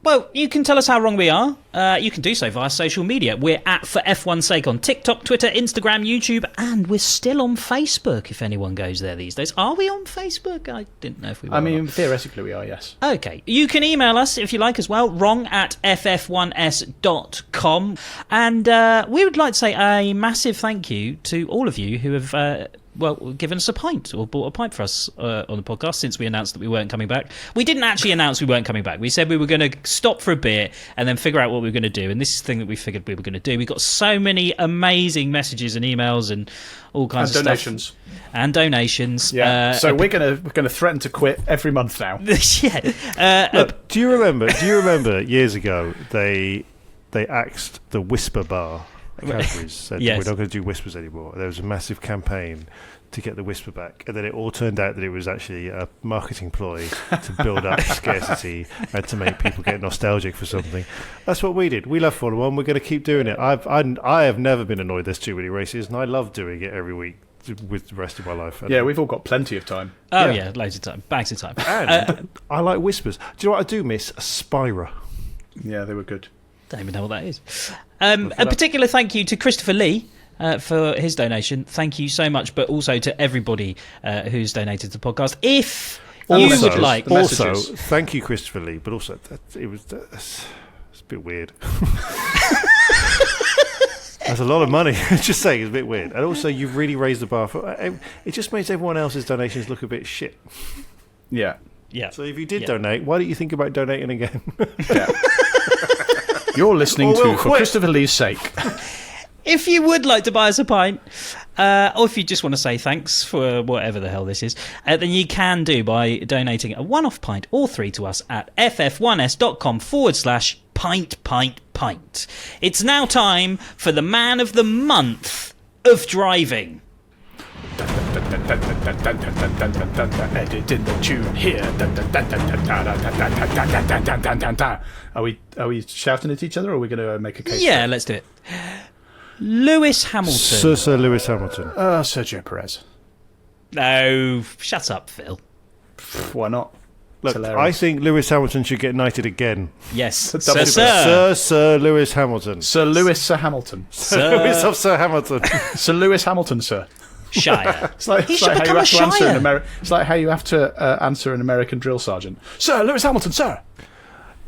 [SPEAKER 1] Well, you can tell us how wrong we are. You can do so via social media. We're at For F1's Sake on TikTok, Twitter, Instagram, YouTube, and we're still on Facebook if anyone goes there these days. Are we on Facebook? I didn't know if we were.
[SPEAKER 2] I mean, theoretically we are, yes.
[SPEAKER 1] Okay. You can email us if you like as well, wrong@ff1s.com. And we would like to say a massive thank you to all of you who have... given us a pint or bought a pint for us on the podcast since we announced that we weren't coming back. We didn't actually announce we weren't coming back. We said we were going to stop for a bit and then figure out what we were going to do. And this is the thing that we figured we were going to do. We got so many amazing messages and emails and all kinds of
[SPEAKER 2] donations.
[SPEAKER 1] stuff. And donations.
[SPEAKER 2] Yeah. So we're gonna threaten to quit every month now.
[SPEAKER 1] Yeah.
[SPEAKER 4] Look, do you remember years ago they axed the Whisper bar? Cadbury's said
[SPEAKER 1] Yes.
[SPEAKER 4] we're not going to do Whispers anymore. There was a massive campaign to get the Whisper back, and then it all turned out that it was actually a marketing ploy to build up scarcity and to make people get nostalgic for something. That's what we did. We love Formula One. We're going to keep doing it. I have never been annoyed there's too many races, and I love doing it every week. with the rest of my life.
[SPEAKER 2] Yeah, we've all got plenty of time.
[SPEAKER 1] Oh, yeah, loads of time. Bags of time.
[SPEAKER 4] And I like Whispers. Do you know what I do miss? A Spira.
[SPEAKER 2] Yeah, they were good.
[SPEAKER 1] Don't even know what that is. A particular thank you to Christopher Lee for his donation. Thank you so much, but also to everybody who's donated to the podcast. If you would like...
[SPEAKER 4] Also, thank you, Christopher Lee, but also, it's a bit weird. That's a lot of money. Just saying, it's a bit weird. And also, you've really raised the bar for... It just makes everyone else's donations look a bit shit.
[SPEAKER 2] Yeah.
[SPEAKER 1] Yeah.
[SPEAKER 4] So if you did donate, why don't you think about donating again?
[SPEAKER 2] Yeah. You're listening to For Christopher Lee's Sake.
[SPEAKER 1] If you would like to buy us a pint, or if you just want to say thanks for whatever the hell this is, then you can do by donating a one-off pint or 3 to us at ff1s.com/pint. It's now time for the man of the month of driving.
[SPEAKER 2] Edit in the tune here. Are we shouting at each other, or are we going to make a case?
[SPEAKER 1] Yeah, let's do it. Lewis Hamilton.
[SPEAKER 4] Sir Lewis Hamilton.
[SPEAKER 2] Sergio Perez.
[SPEAKER 1] No, shut up, Phil.
[SPEAKER 2] Why not?
[SPEAKER 4] Look, I think Lewis Hamilton should get knighted again.
[SPEAKER 1] Yes,
[SPEAKER 4] Sir Lewis Hamilton.
[SPEAKER 2] Sir Lewis Sir Hamilton.
[SPEAKER 4] Lewis of Sir Hamilton.
[SPEAKER 2] Sir Lewis Hamilton, sir.
[SPEAKER 1] Shire.
[SPEAKER 2] It's like how you have to answer an American drill sergeant. Sir Lewis Hamilton, sir.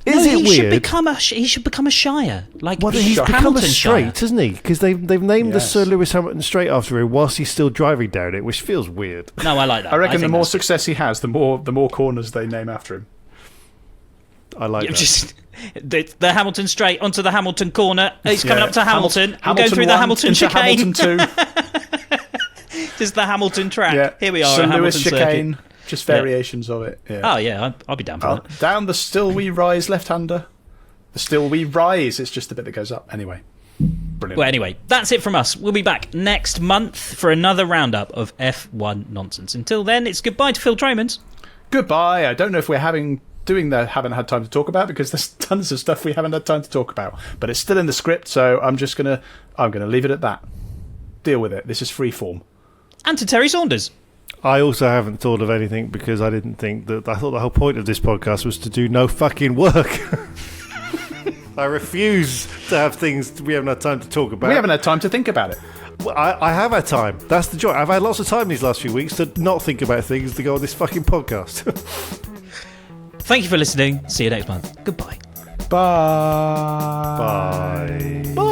[SPEAKER 1] He should become a Shire. Like,
[SPEAKER 4] well, he's become
[SPEAKER 1] Hamilton
[SPEAKER 4] a straight,
[SPEAKER 1] Shire.
[SPEAKER 4] hasn't he? Because they've named the Sir Lewis Hamilton straight after him whilst he's still driving down it, which feels weird.
[SPEAKER 1] No, I like that.
[SPEAKER 2] I reckon the more success he has, the more corners they name after him.
[SPEAKER 4] I like that.
[SPEAKER 1] Just the Hamilton straight onto the Hamilton corner. He's coming up to Hamilton.
[SPEAKER 2] Hamilton
[SPEAKER 1] go through the Hamilton chicane.
[SPEAKER 2] Hamilton 2.
[SPEAKER 1] Just the Hamilton track.
[SPEAKER 2] Yeah.
[SPEAKER 1] Here we are.
[SPEAKER 2] Sir
[SPEAKER 1] at
[SPEAKER 2] Lewis
[SPEAKER 1] Hamilton
[SPEAKER 2] chicane.
[SPEAKER 1] Circuit.
[SPEAKER 2] Just variations of it. Yeah.
[SPEAKER 1] Oh yeah, I'll be down for that.
[SPEAKER 2] Down the still we rise left-hander. The still we rise. It's just the bit that goes up. Anyway. Brilliant.
[SPEAKER 1] Well, anyway, that's it from us. We'll be back next month for another roundup of F1 nonsense. Until then, it's goodbye to Phil Traymans.
[SPEAKER 2] Goodbye. I don't know if we're haven't had time to talk about, because there's tons of stuff we haven't had time to talk about. But it's still in the script, so I'm gonna leave it at that. Deal with it. This is freeform.
[SPEAKER 1] And to Terry Saunders.
[SPEAKER 4] I also haven't thought of anything because I didn't think that. I thought the whole point of this podcast was to do no fucking work. I refuse to have things we haven't had time to talk about.
[SPEAKER 2] We haven't had time to think about it.
[SPEAKER 4] Well, I have had time. That's the joy. I've had lots of time these last few weeks to not think about things to go on this fucking podcast.
[SPEAKER 1] Thank you for listening. See you next month. Goodbye.
[SPEAKER 2] Bye.
[SPEAKER 4] Bye.